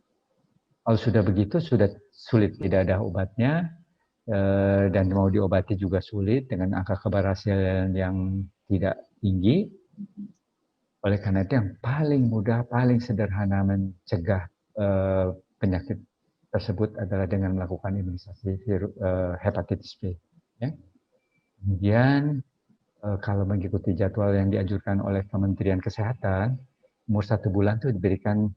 Speaker 2: Kalau sudah begitu, sudah sulit, tidak ada obatnya, dan mau diobati juga sulit dengan angka keberhasilan yang tidak tinggi. Oleh karena itu yang paling mudah, paling sederhana mencegah penyakit tersebut adalah dengan melakukan imunisasi hepatitis B. Ya. Kemudian kalau mengikuti jadwal yang dianjurkan oleh Kementerian Kesehatan, umur 1 bulan itu diberikan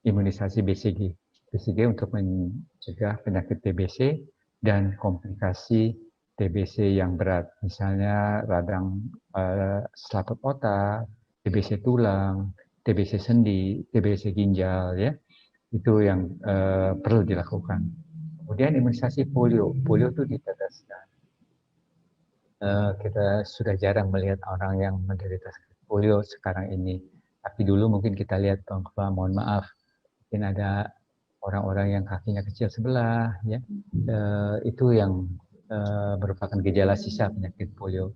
Speaker 2: imunisasi BCG. BCG untuk mencegah penyakit TBC dan komplikasi TBC yang berat, misalnya radang selaput otak, TBC tulang, TBC sendi, TBC ginjal, ya itu yang perlu dilakukan. Kemudian imunisasi polio, polio itu diteteskan. Kita sudah jarang melihat orang yang menderita polio sekarang ini, tapi dulu mungkin kita lihat, mohon maaf, mungkin ada orang-orang yang kakinya kecil sebelah, ya, itu yang merupakan gejala sisa penyakit polio.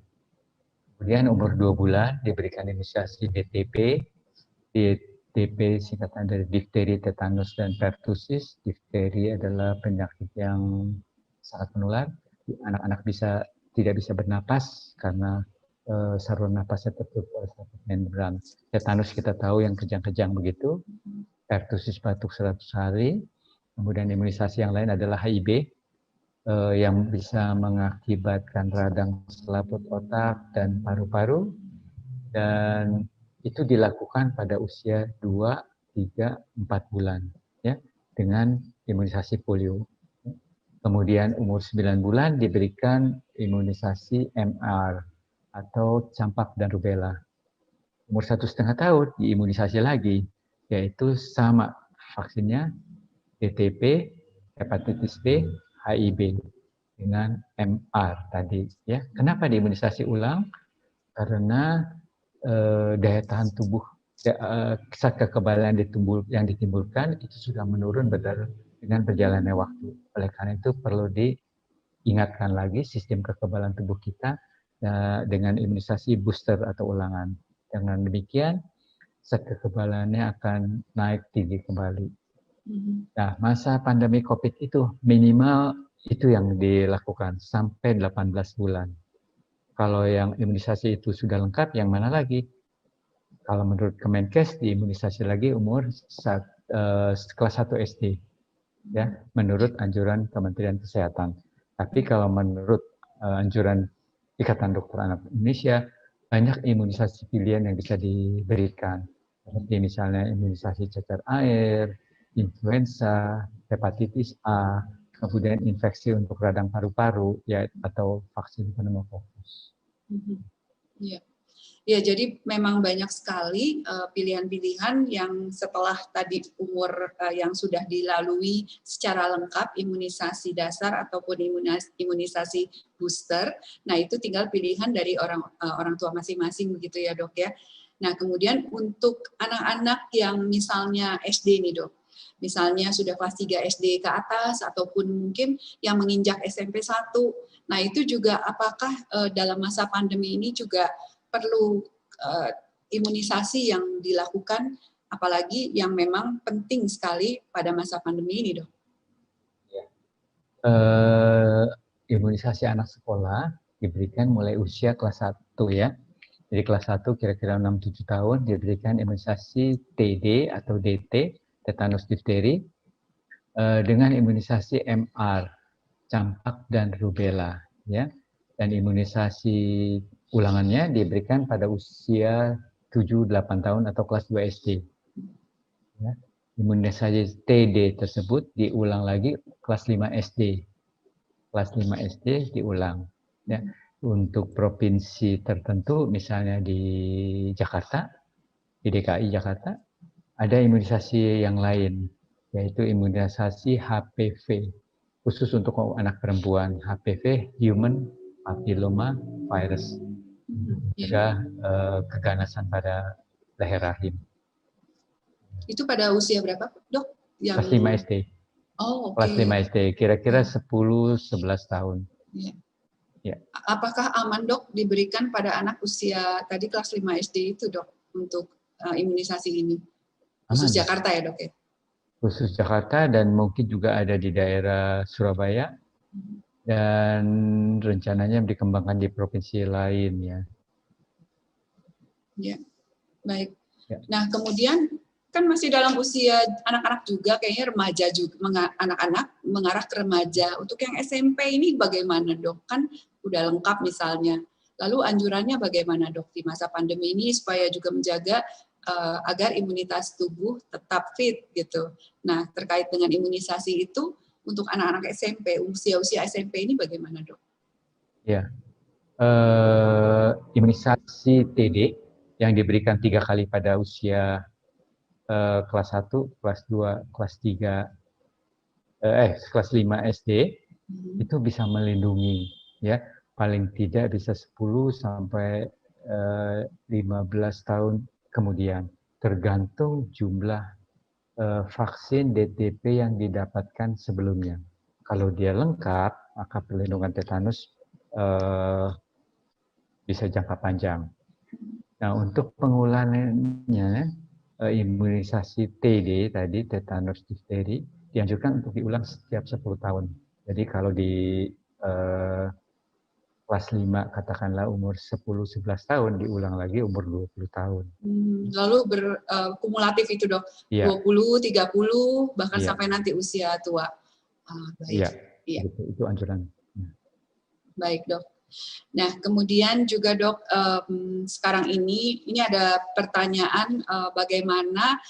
Speaker 2: Kemudian umur 2 bulan diberikan imunisasi DTP. DTP singkatan dari difteri, tetanus, dan pertusis. Difteri adalah penyakit yang sangat menular. Anak-anak tidak bisa bernapas karena saluran napasnya tertutup oleh membran. Tetanus kita tahu yang kejang-kejang begitu. Pertusis batuk 100 hari. Kemudian imunisasi yang lain adalah HIV yang bisa mengakibatkan radang selaput otak dan paru-paru, dan itu dilakukan pada usia 2, 3, 4 bulan ya, dengan imunisasi polio. Kemudian umur 9 bulan diberikan imunisasi MR atau campak dan rubella. Umur 1,5 tahun diimunisasi lagi, yaitu sama vaksinnya DTP, hepatitis B, HIV dengan MR tadi ya. Kenapa diimunisasi ulang? Karena daya tahan tubuh saat kekebalan yang ditimbulkan itu sudah menurun dengan berjalannya waktu. Oleh karena itu perlu diingatkan lagi sistem kekebalan tubuh kita dengan imunisasi booster atau ulangan. Dengan demikian saat kekebalannya akan naik tinggi kembali. Nah, masa pandemi COVID itu minimal itu yang dilakukan sampai 18 bulan. Kalau yang imunisasi itu sudah lengkap, yang mana lagi? Kalau menurut Kemenkes, diimunisasi lagi umur kelas 1 SD, ya, menurut anjuran Kementerian Kesehatan. Tapi kalau menurut anjuran Ikatan Dokter Anak Indonesia, banyak imunisasi pilihan yang bisa diberikan. Seperti misalnya imunisasi cacar air, influenza, hepatitis A, kemudian infeksi untuk radang paru-paru, ya, atau vaksin pneumokokus.
Speaker 1: Ya. Ya, jadi memang banyak sekali pilihan-pilihan yang setelah tadi umur yang sudah dilalui secara lengkap imunisasi dasar ataupun imunisasi booster. Nah, itu tinggal pilihan dari orang tua masing-masing begitu ya, Dok ya. Nah, kemudian untuk anak-anak yang misalnya SD nih, Dok. Misalnya sudah kelas 3 SD ke atas ataupun mungkin yang menginjak SMP 1. Nah, itu juga apakah dalam masa pandemi ini juga perlu imunisasi yang dilakukan, apalagi yang memang penting sekali pada masa pandemi ini, Dok?
Speaker 2: Imunisasi anak sekolah diberikan mulai usia kelas 1 ya. Jadi kelas 1 kira-kira 6-7 tahun diberikan imunisasi TD atau DT, tetanus difteri, dengan imunisasi MR, campak dan rubella ya. Dan imunisasi ulangannya diberikan pada usia 7-8 tahun atau kelas 2 SD. Ya. Imunisasi TD tersebut diulang lagi kelas 5 SD. Kelas 5 SD diulang. Ya. Untuk provinsi tertentu, misalnya di Jakarta, di DKI Jakarta, ada imunisasi yang lain, yaitu imunisasi HPV, khusus untuk anak perempuan, HPV, Human Papilloma Virus, juga keganasan pada leher rahim.
Speaker 1: Itu pada usia berapa, Dok?
Speaker 2: Kelas 5 SD.
Speaker 1: Oh,
Speaker 2: Kelas 5 SD, kira-kira 10-11 tahun.
Speaker 1: Ya.
Speaker 2: Ya.
Speaker 1: Apakah aman, Dok, diberikan pada anak usia tadi kelas 5 SD itu, Dok, untuk imunisasi ini? Khusus
Speaker 2: Aman.
Speaker 1: Jakarta ya, Dok ya?
Speaker 2: Khusus Jakarta dan mungkin juga ada di daerah Surabaya dan rencananya dikembangkan di provinsi lain ya.
Speaker 1: Ya, baik.
Speaker 2: Ya.
Speaker 1: Nah, kemudian kan masih dalam usia anak-anak juga, kayaknya remaja juga, anak-anak mengarah ke remaja. Untuk yang SMP ini bagaimana, Dok? Kan udah lengkap misalnya. Lalu anjurannya bagaimana, Dok, di masa pandemi ini supaya juga menjaga agar imunitas tubuh tetap fit gitu. Nah, terkait dengan imunisasi itu untuk anak-anak SMP, usia-usia SMP ini bagaimana, Dok?
Speaker 2: Ya, imunisasi TD yang diberikan 3 kali pada usia kelas 1, kelas 2, kelas 3, kelas 5 SD, itu bisa melindungi ya, paling tidak bisa 10 sampai 15 tahun kemudian, tergantung jumlah vaksin DTP yang didapatkan sebelumnya. Kalau dia lengkap, maka perlindungan tetanus bisa jangka panjang. Nah, untuk pengulangannya, imunisasi TD tadi, tetanus difteri, dianjurkan untuk diulang setiap 10 tahun. Jadi kalau di kelas 5 katakanlah umur 10-11 tahun, diulang lagi umur 20 tahun.
Speaker 1: Lalu berkumulatif itu, Dok? Ya. 20, 30, bahkan sampai nanti usia tua. Baik.
Speaker 2: Iya, itu anjuran.
Speaker 1: Baik, Dok. Nah, kemudian juga, Dok, sekarang ini ada pertanyaan bagaimana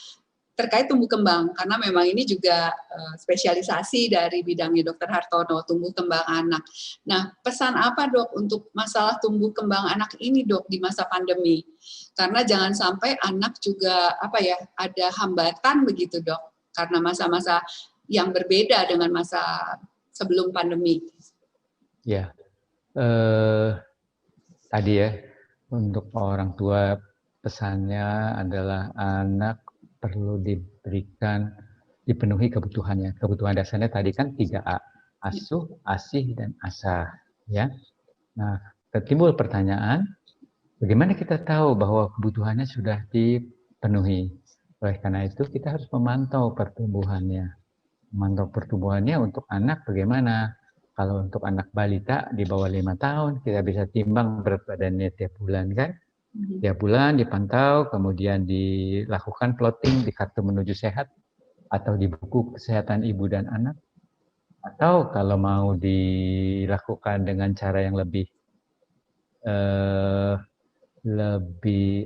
Speaker 1: terkait tumbuh kembang, karena memang ini juga spesialisasi dari bidangnya Dr. Hartono, tumbuh kembang anak. Nah, pesan apa, Dok, untuk masalah tumbuh kembang anak ini, Dok, di masa pandemi? Karena jangan sampai anak juga ada hambatan begitu, Dok, karena masa-masa yang berbeda dengan masa sebelum pandemi.
Speaker 2: Ya, tadi ya, untuk orang tua pesannya adalah anak perlu dipenuhi kebutuhannya. Kebutuhan dasarnya tadi kan 3A, asuh, asih, dan asah. Ya. Nah, timbul pertanyaan, bagaimana kita tahu bahwa kebutuhannya sudah dipenuhi? Oleh karena itu, kita harus memantau pertumbuhannya. Memantau pertumbuhannya untuk anak bagaimana? Kalau untuk anak balita di bawah 5 tahun, kita bisa timbang berat badannya tiap bulan kan? Tiap bulan dipantau, kemudian dilakukan plotting di kartu menuju sehat atau di buku kesehatan ibu dan anak. Atau kalau mau dilakukan dengan cara yang lebih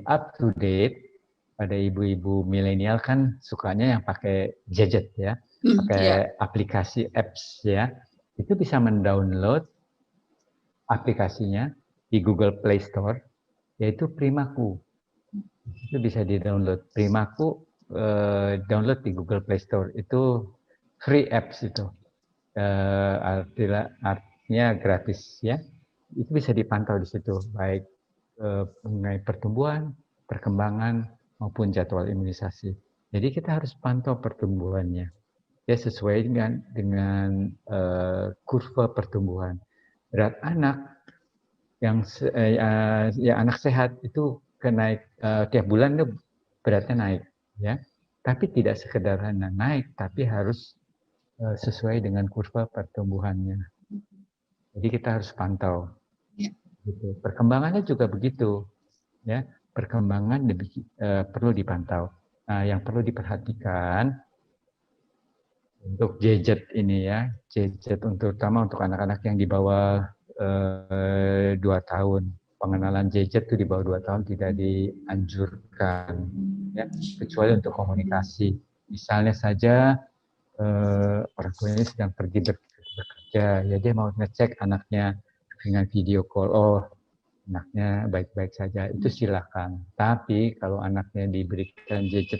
Speaker 2: up to date, pada ibu-ibu milenial kan sukanya yang pakai gadget ya.
Speaker 1: Ya.
Speaker 2: pakai aplikasi apps ya, itu bisa mendownload aplikasinya di Google Play Store, yaitu Primaku. Itu bisa di-download. Primaku download di Google Play Store. Itu free apps itu. Artinya gratis ya. Itu bisa dipantau di situ, baik mengenai pertumbuhan, perkembangan, maupun jadwal imunisasi. Jadi kita harus pantau pertumbuhannya. Ya sesuai dengan kurva pertumbuhan. Berat anak yang ya anak sehat itu naik tiap bulan itu beratnya naik ya, tapi tidak sekedar hanya naik, tapi harus sesuai dengan kurva pertumbuhannya. Jadi kita harus pantau.
Speaker 1: Ya.
Speaker 2: Gitu. Perkembangannya juga begitu ya, perkembangan perlu dipantau. Nah, yang perlu diperhatikan untuk gadget ini ya, gadget terutama untuk anak-anak yang di bawah 2 tahun. Pengenalan gadget itu di bawah 2 tahun tidak dianjurkan, ya, kecuali untuk komunikasi. Misalnya saja orang tuanya sedang pergi bekerja, ya dia mau ngecek anaknya dengan video call, oh anaknya baik-baik saja, itu silakan. Tapi kalau anaknya diberikan gadget,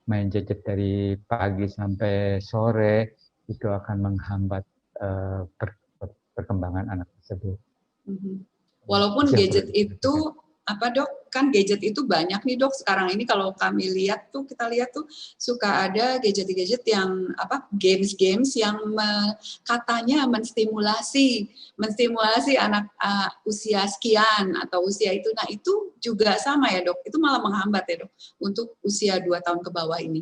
Speaker 2: main gadget dari pagi sampai sore, itu akan menghambat perkembangan anak tersebut.
Speaker 1: Walaupun gadget itu apa dok, kan gadget itu banyak nih dok sekarang ini, kalau kami lihat tuh, kita lihat tuh suka ada gadget-gadget yang apa, games yang katanya menstimulasi anak usia sekian atau usia itu. Nah itu juga sama ya dok, itu malah menghambat ya dok untuk usia 2 tahun ke bawah ini.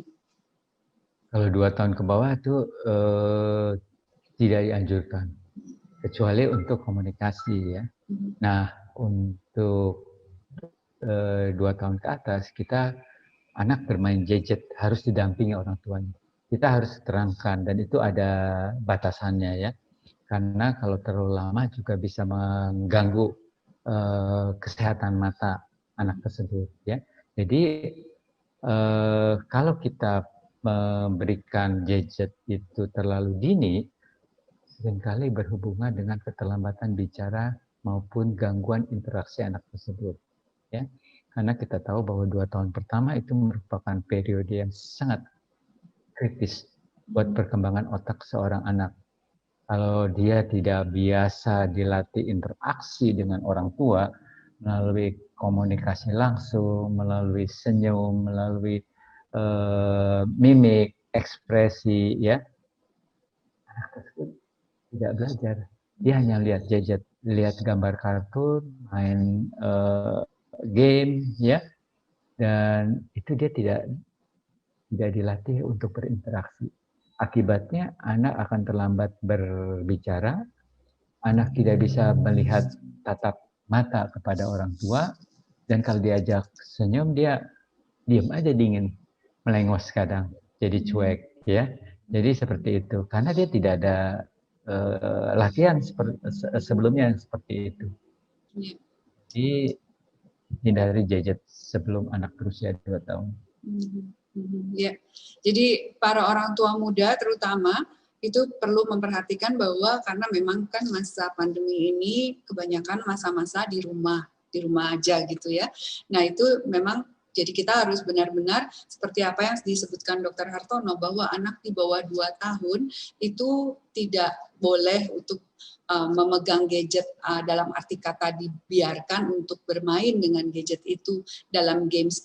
Speaker 2: Kalau 2 tahun ke bawah itu tidak dianjurkan, kecuali untuk komunikasi ya. Nah, untuk 2 tahun ke atas, kita anak bermain gadget harus didampingi orang tuanya. Kita harus terangkan, dan itu ada batasannya ya. Karena kalau terlalu lama juga bisa mengganggu kesehatan mata anak tersebut ya. Jadi kalau kita memberikan gadget itu terlalu dini, seringkali berhubungan dengan keterlambatan bicara maupun gangguan interaksi anak tersebut. Ya, karena kita tahu bahwa 2 tahun pertama itu merupakan periode yang sangat kritis buat perkembangan otak seorang anak. Kalau dia tidak biasa dilatih interaksi dengan orang tua melalui komunikasi langsung, melalui senyum, melalui mimik, ekspresi, ya, anak tersebut tidak belajar. Dia hanya lihat gadget, lihat gambar kartun, main game, ya, dan itu dia tidak dilatih untuk berinteraksi. Akibatnya anak akan terlambat berbicara, anak tidak bisa melihat tatap mata kepada orang tua, dan kalau diajak senyum dia diam aja, dingin, melengos kadang, jadi cuek ya. Jadi seperti itu, karena dia tidak ada latihan sebelumnya seperti itu. Jadi hindari gadget sebelum anak berusia 2 tahun.
Speaker 1: Ya, jadi para orang tua muda terutama itu perlu memperhatikan bahwa karena memang kan masa pandemi ini kebanyakan masa-masa di rumah aja gitu ya. Nah itu memang jadi kita harus benar-benar seperti apa yang disebutkan Dr. Hartono, bahwa anak di bawah 2 tahun itu tidak boleh untuk memegang gadget dalam arti kata dibiarkan untuk bermain dengan gadget itu dalam games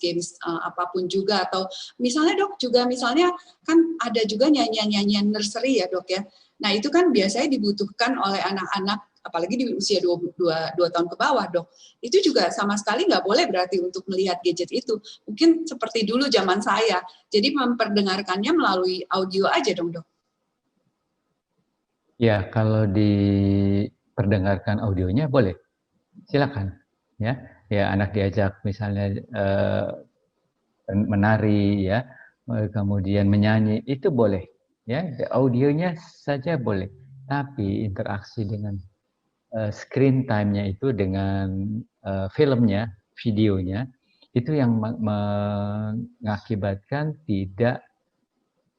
Speaker 1: apapun juga. Atau misalnya dok juga misalnya kan ada juga nyanyian nursery ya dok ya. Nah itu kan biasanya dibutuhkan oleh anak-anak apalagi di usia 2 tahun ke bawah dok. Itu juga sama sekali nggak boleh berarti untuk melihat gadget itu. Mungkin seperti dulu zaman saya. Jadi memperdengarkannya melalui audio aja dong dok.
Speaker 2: Ya, kalau diperdengarkan audionya boleh, silakan. Ya, anak diajak misalnya menari, ya, kemudian menyanyi, itu boleh. Ya, audionya saja boleh. Tapi interaksi dengan screen time-nya itu dengan filmnya, videonya, itu yang mengakibatkan tidak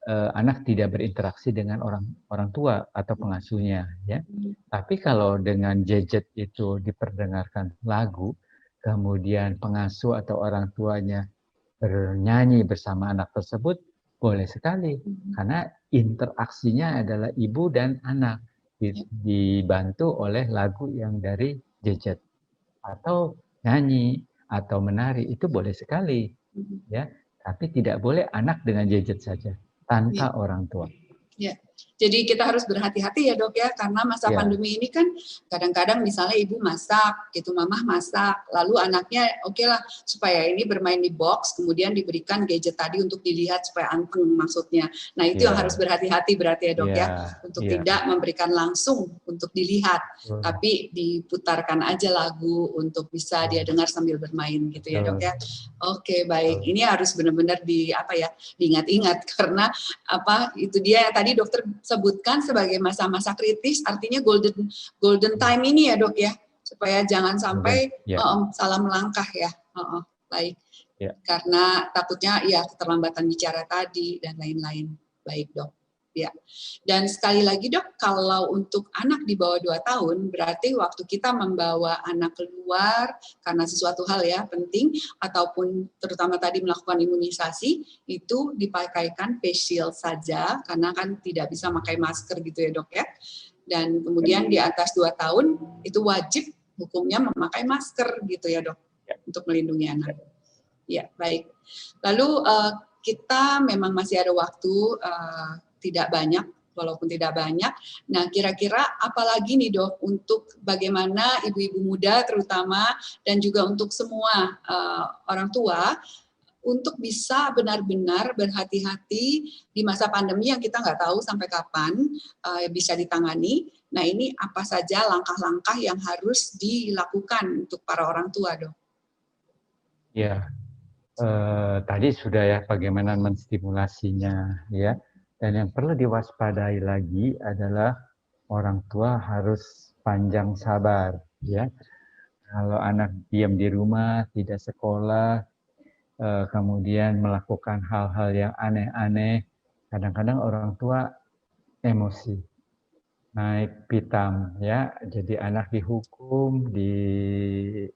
Speaker 2: anak tidak berinteraksi dengan orang tua atau pengasuhnya, ya. Tapi kalau dengan gadget itu diperdengarkan lagu, kemudian pengasuh atau orang tuanya bernyanyi bersama anak tersebut, boleh sekali, karena interaksinya adalah ibu dan anak dibantu oleh lagu yang dari gadget atau nyanyi atau menari, itu boleh sekali, ya. Tapi tidak boleh anak dengan gadget saja tanpa orang tua.
Speaker 1: Ya, jadi kita harus berhati-hati ya dok ya, karena masa pandemi ini kan kadang-kadang misalnya ibu masak, gitu, mamah masak, lalu anaknya oke lah supaya ini bermain di box, kemudian diberikan gadget tadi untuk dilihat supaya anteng maksudnya. Nah itu yang harus berhati-hati berarti ya dok ya, untuk tidak memberikan langsung untuk dilihat, tapi diputarkan aja lagu untuk bisa dia dengar sambil bermain gitu ya dok ya. Oke baik, ini harus benar-benar diingat-ingat karena itu dia yang tadi dokter sebutkan sebagai masa-masa kritis, artinya golden time ini ya dok ya, supaya jangan sampai salah melangkah ya. Baik, karena takutnya ya keterlambatan bicara tadi dan lain-lain. Baik dok. Ya. Dan sekali lagi dok, kalau untuk anak di bawah 2 tahun, berarti waktu kita membawa anak keluar karena sesuatu hal ya penting, ataupun terutama tadi melakukan imunisasi, itu dipakaikan face shield saja, karena kan tidak bisa pakai masker gitu ya dok ya. Dan kemudian di atas 2 tahun, itu wajib hukumnya memakai masker gitu ya dok, untuk melindungi anak. Ya, baik. Lalu kita memang masih ada waktu, tidak banyak, walaupun tidak banyak. Nah, kira-kira apalagi nih dok untuk bagaimana ibu-ibu muda terutama dan juga untuk semua orang tua untuk bisa benar-benar berhati-hati di masa pandemi yang kita nggak tahu sampai kapan bisa ditangani. Nah, ini apa saja langkah-langkah yang harus dilakukan untuk para orang tua dok?
Speaker 2: Ya, tadi sudah ya bagaimana menstimulasinya ya. Dan yang perlu diwaspadai lagi adalah orang tua harus panjang sabar, ya. Kalau anak diam di rumah, tidak sekolah, kemudian melakukan hal-hal yang aneh-aneh, kadang-kadang orang tua emosi, naik pitam, ya. Jadi anak dihukum, diberi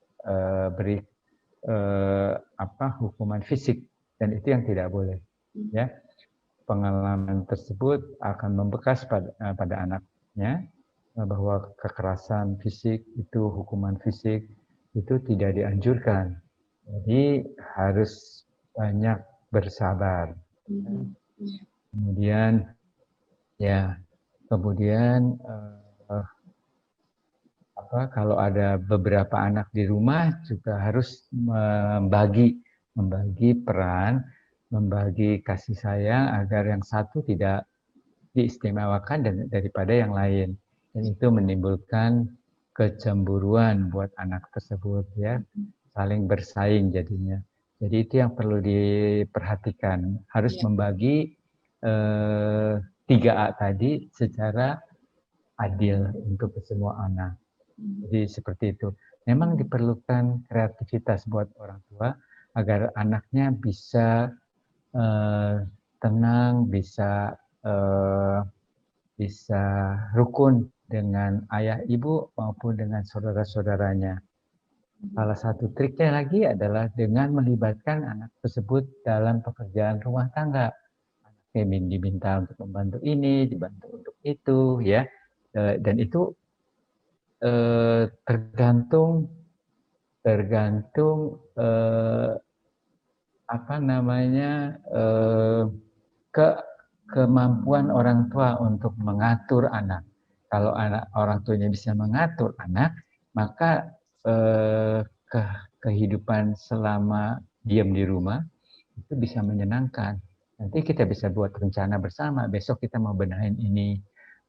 Speaker 2: hukuman fisik, dan itu yang tidak boleh, ya. Pengalaman tersebut akan membekas pada anaknya bahwa kekerasan fisik itu, hukuman fisik itu tidak dianjurkan. Jadi harus banyak bersabar. Kemudian kalau ada beberapa anak di rumah juga harus membagi peran, membagi kasih sayang agar yang satu tidak diistimewakan daripada yang lain, dan itu menimbulkan kecemburuan buat anak tersebut, ya, saling bersaing jadinya. Jadi itu yang perlu diperhatikan, harus membagi 3A tadi secara adil untuk semua anak. Jadi seperti itu. Memang diperlukan kreativitas buat orang tua agar anaknya bisa tenang, bisa rukun dengan ayah ibu maupun dengan saudara-saudaranya. Salah satu triknya lagi adalah dengan melibatkan anak tersebut dalam pekerjaan rumah tangga. Anaknya diminta untuk membantu ini, dibantu untuk itu, ya. Dan itu tergantung kemampuan orang tua untuk mengatur anak. Kalau orang tuanya bisa mengatur anak, maka kehidupan selama diam di rumah itu bisa menyenangkan. Nanti kita bisa buat rencana bersama, besok kita mau benahin ini,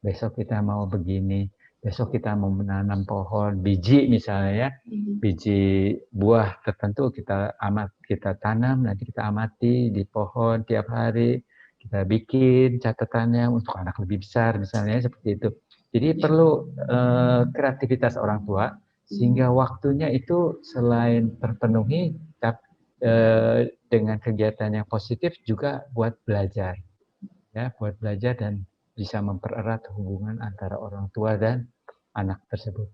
Speaker 2: besok kita mau begini, besok kita mau menanam pohon, biji misalnya ya, biji buah tertentu kita tanam, nanti kita amati di pohon tiap hari, kita bikin catatannya untuk anak lebih besar misalnya, seperti itu. Jadi perlu kreativitas orang tua, sehingga waktunya itu selain terpenuhi dengan kegiatan yang positif juga buat belajar. ya, buat belajar dan bisa mempererat hubungan antara orang tua dan anak tersebut.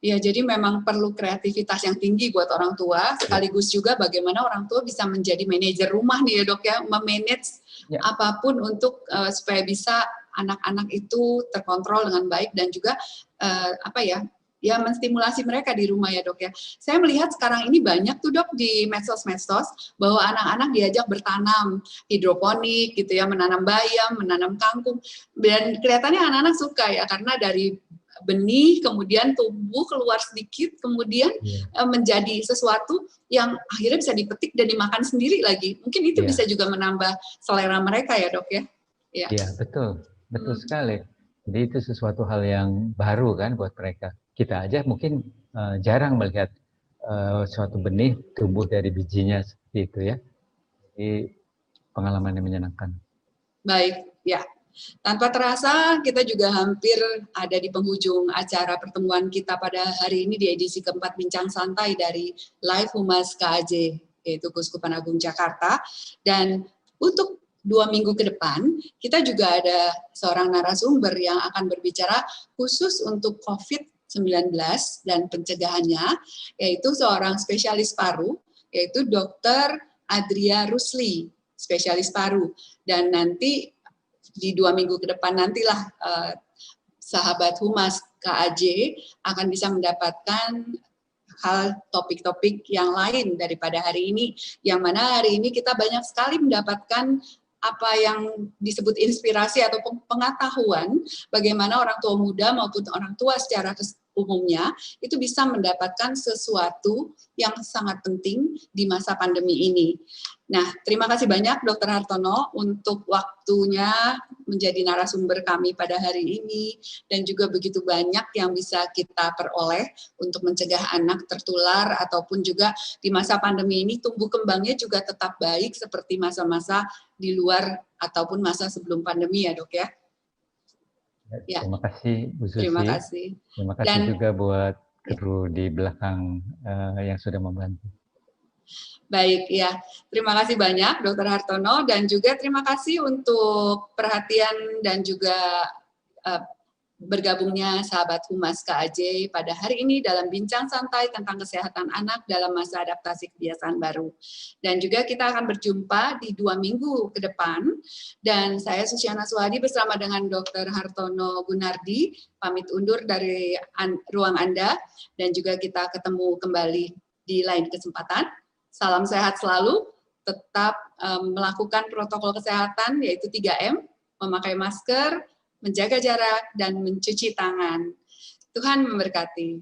Speaker 1: Ya, jadi memang perlu kreativitas yang tinggi buat orang tua, sekaligus juga bagaimana orang tua bisa menjadi manajer rumah nih ya dok ya, memanage apapun untuk supaya bisa anak-anak itu terkontrol dengan baik dan juga ya menstimulasi mereka di rumah ya dok ya. Saya melihat sekarang ini banyak tuh dok di medsos-medsos bahwa anak-anak diajak bertanam hidroponik gitu ya, menanam bayam, menanam kangkung, dan kelihatannya anak-anak suka ya karena dari benih kemudian tumbuh keluar sedikit kemudian menjadi sesuatu yang akhirnya bisa dipetik dan dimakan sendiri lagi. Mungkin itu bisa juga menambah selera mereka ya dok ya.
Speaker 2: Iya betul sekali. Jadi itu sesuatu hal yang baru kan buat mereka. Kita aja mungkin jarang melihat suatu benih tumbuh dari bijinya seperti itu ya. Jadi pengalaman yang menyenangkan.
Speaker 1: Baik ya. Tanpa terasa, kita juga hampir ada di penghujung acara pertemuan kita pada hari ini di edisi keempat Bincang Santai dari Live Humas KAJ, yaitu Keuskupan Agung Jakarta. Dan untuk 2 minggu ke depan, kita juga ada seorang narasumber yang akan berbicara khusus untuk COVID-19 dan pencegahannya, yaitu seorang spesialis paru, yaitu Dr. Adria Rusli, spesialis paru. Dan nanti di 2 minggu ke depan nantilah sahabat Humas KAJ akan bisa mendapatkan hal topik-topik yang lain daripada hari ini, yang mana hari ini kita banyak sekali mendapatkan apa yang disebut inspirasi atau pengetahuan bagaimana orang tua muda maupun orang tua secara umumnya itu bisa mendapatkan sesuatu yang sangat penting di masa pandemi ini. Nah, terima kasih banyak Dr. Hartono untuk waktunya menjadi narasumber kami pada hari ini dan juga begitu banyak yang bisa kita peroleh untuk mencegah anak tertular ataupun juga di masa pandemi ini tumbuh kembangnya juga tetap baik seperti masa-masa di luar ataupun masa sebelum pandemi ya dok ya.
Speaker 2: Ya. Terima kasih Bu Susi.
Speaker 1: Terima kasih.
Speaker 2: Terima kasih juga buat kru di belakang yang sudah membantu.
Speaker 1: Baik, ya. Terima kasih banyak Dr. Hartono dan juga terima kasih untuk perhatian dan juga bergabungnya sahabat Humas KAJ pada hari ini dalam bincang santai tentang kesehatan anak dalam masa adaptasi kebiasaan baru. Dan juga kita akan berjumpa di 2 minggu ke depan. Dan saya Susiana Suhadi bersama dengan Dr. Hartono Gunardi pamit undur dari ruang Anda dan juga kita ketemu kembali di lain kesempatan. Salam sehat selalu, tetap melakukan protokol kesehatan yaitu 3M, memakai masker, menjaga jarak, dan mencuci tangan. Tuhan memberkati.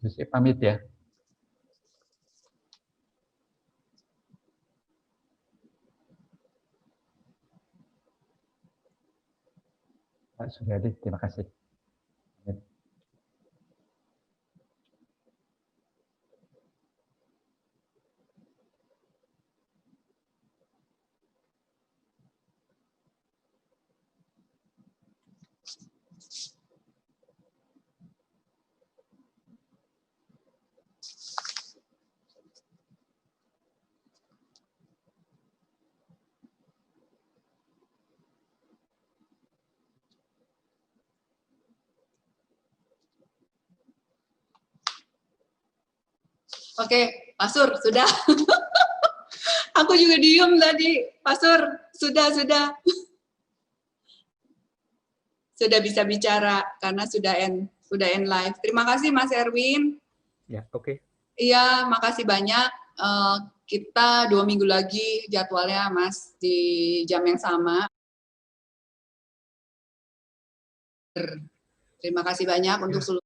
Speaker 2: Susi pamit ya. Pak Suryadi, terima kasih.
Speaker 1: Oke, Pak Sur, sudah. Aku juga diem tadi. Pak Sur, sudah. Sudah bisa bicara karena sudah end live. Terima kasih Mas Erwin.
Speaker 2: Ya, oke.
Speaker 1: Iya, makasih banyak. Kita 2 minggu lagi jadwalnya Mas di jam yang sama. Terima kasih banyak untuk seluruh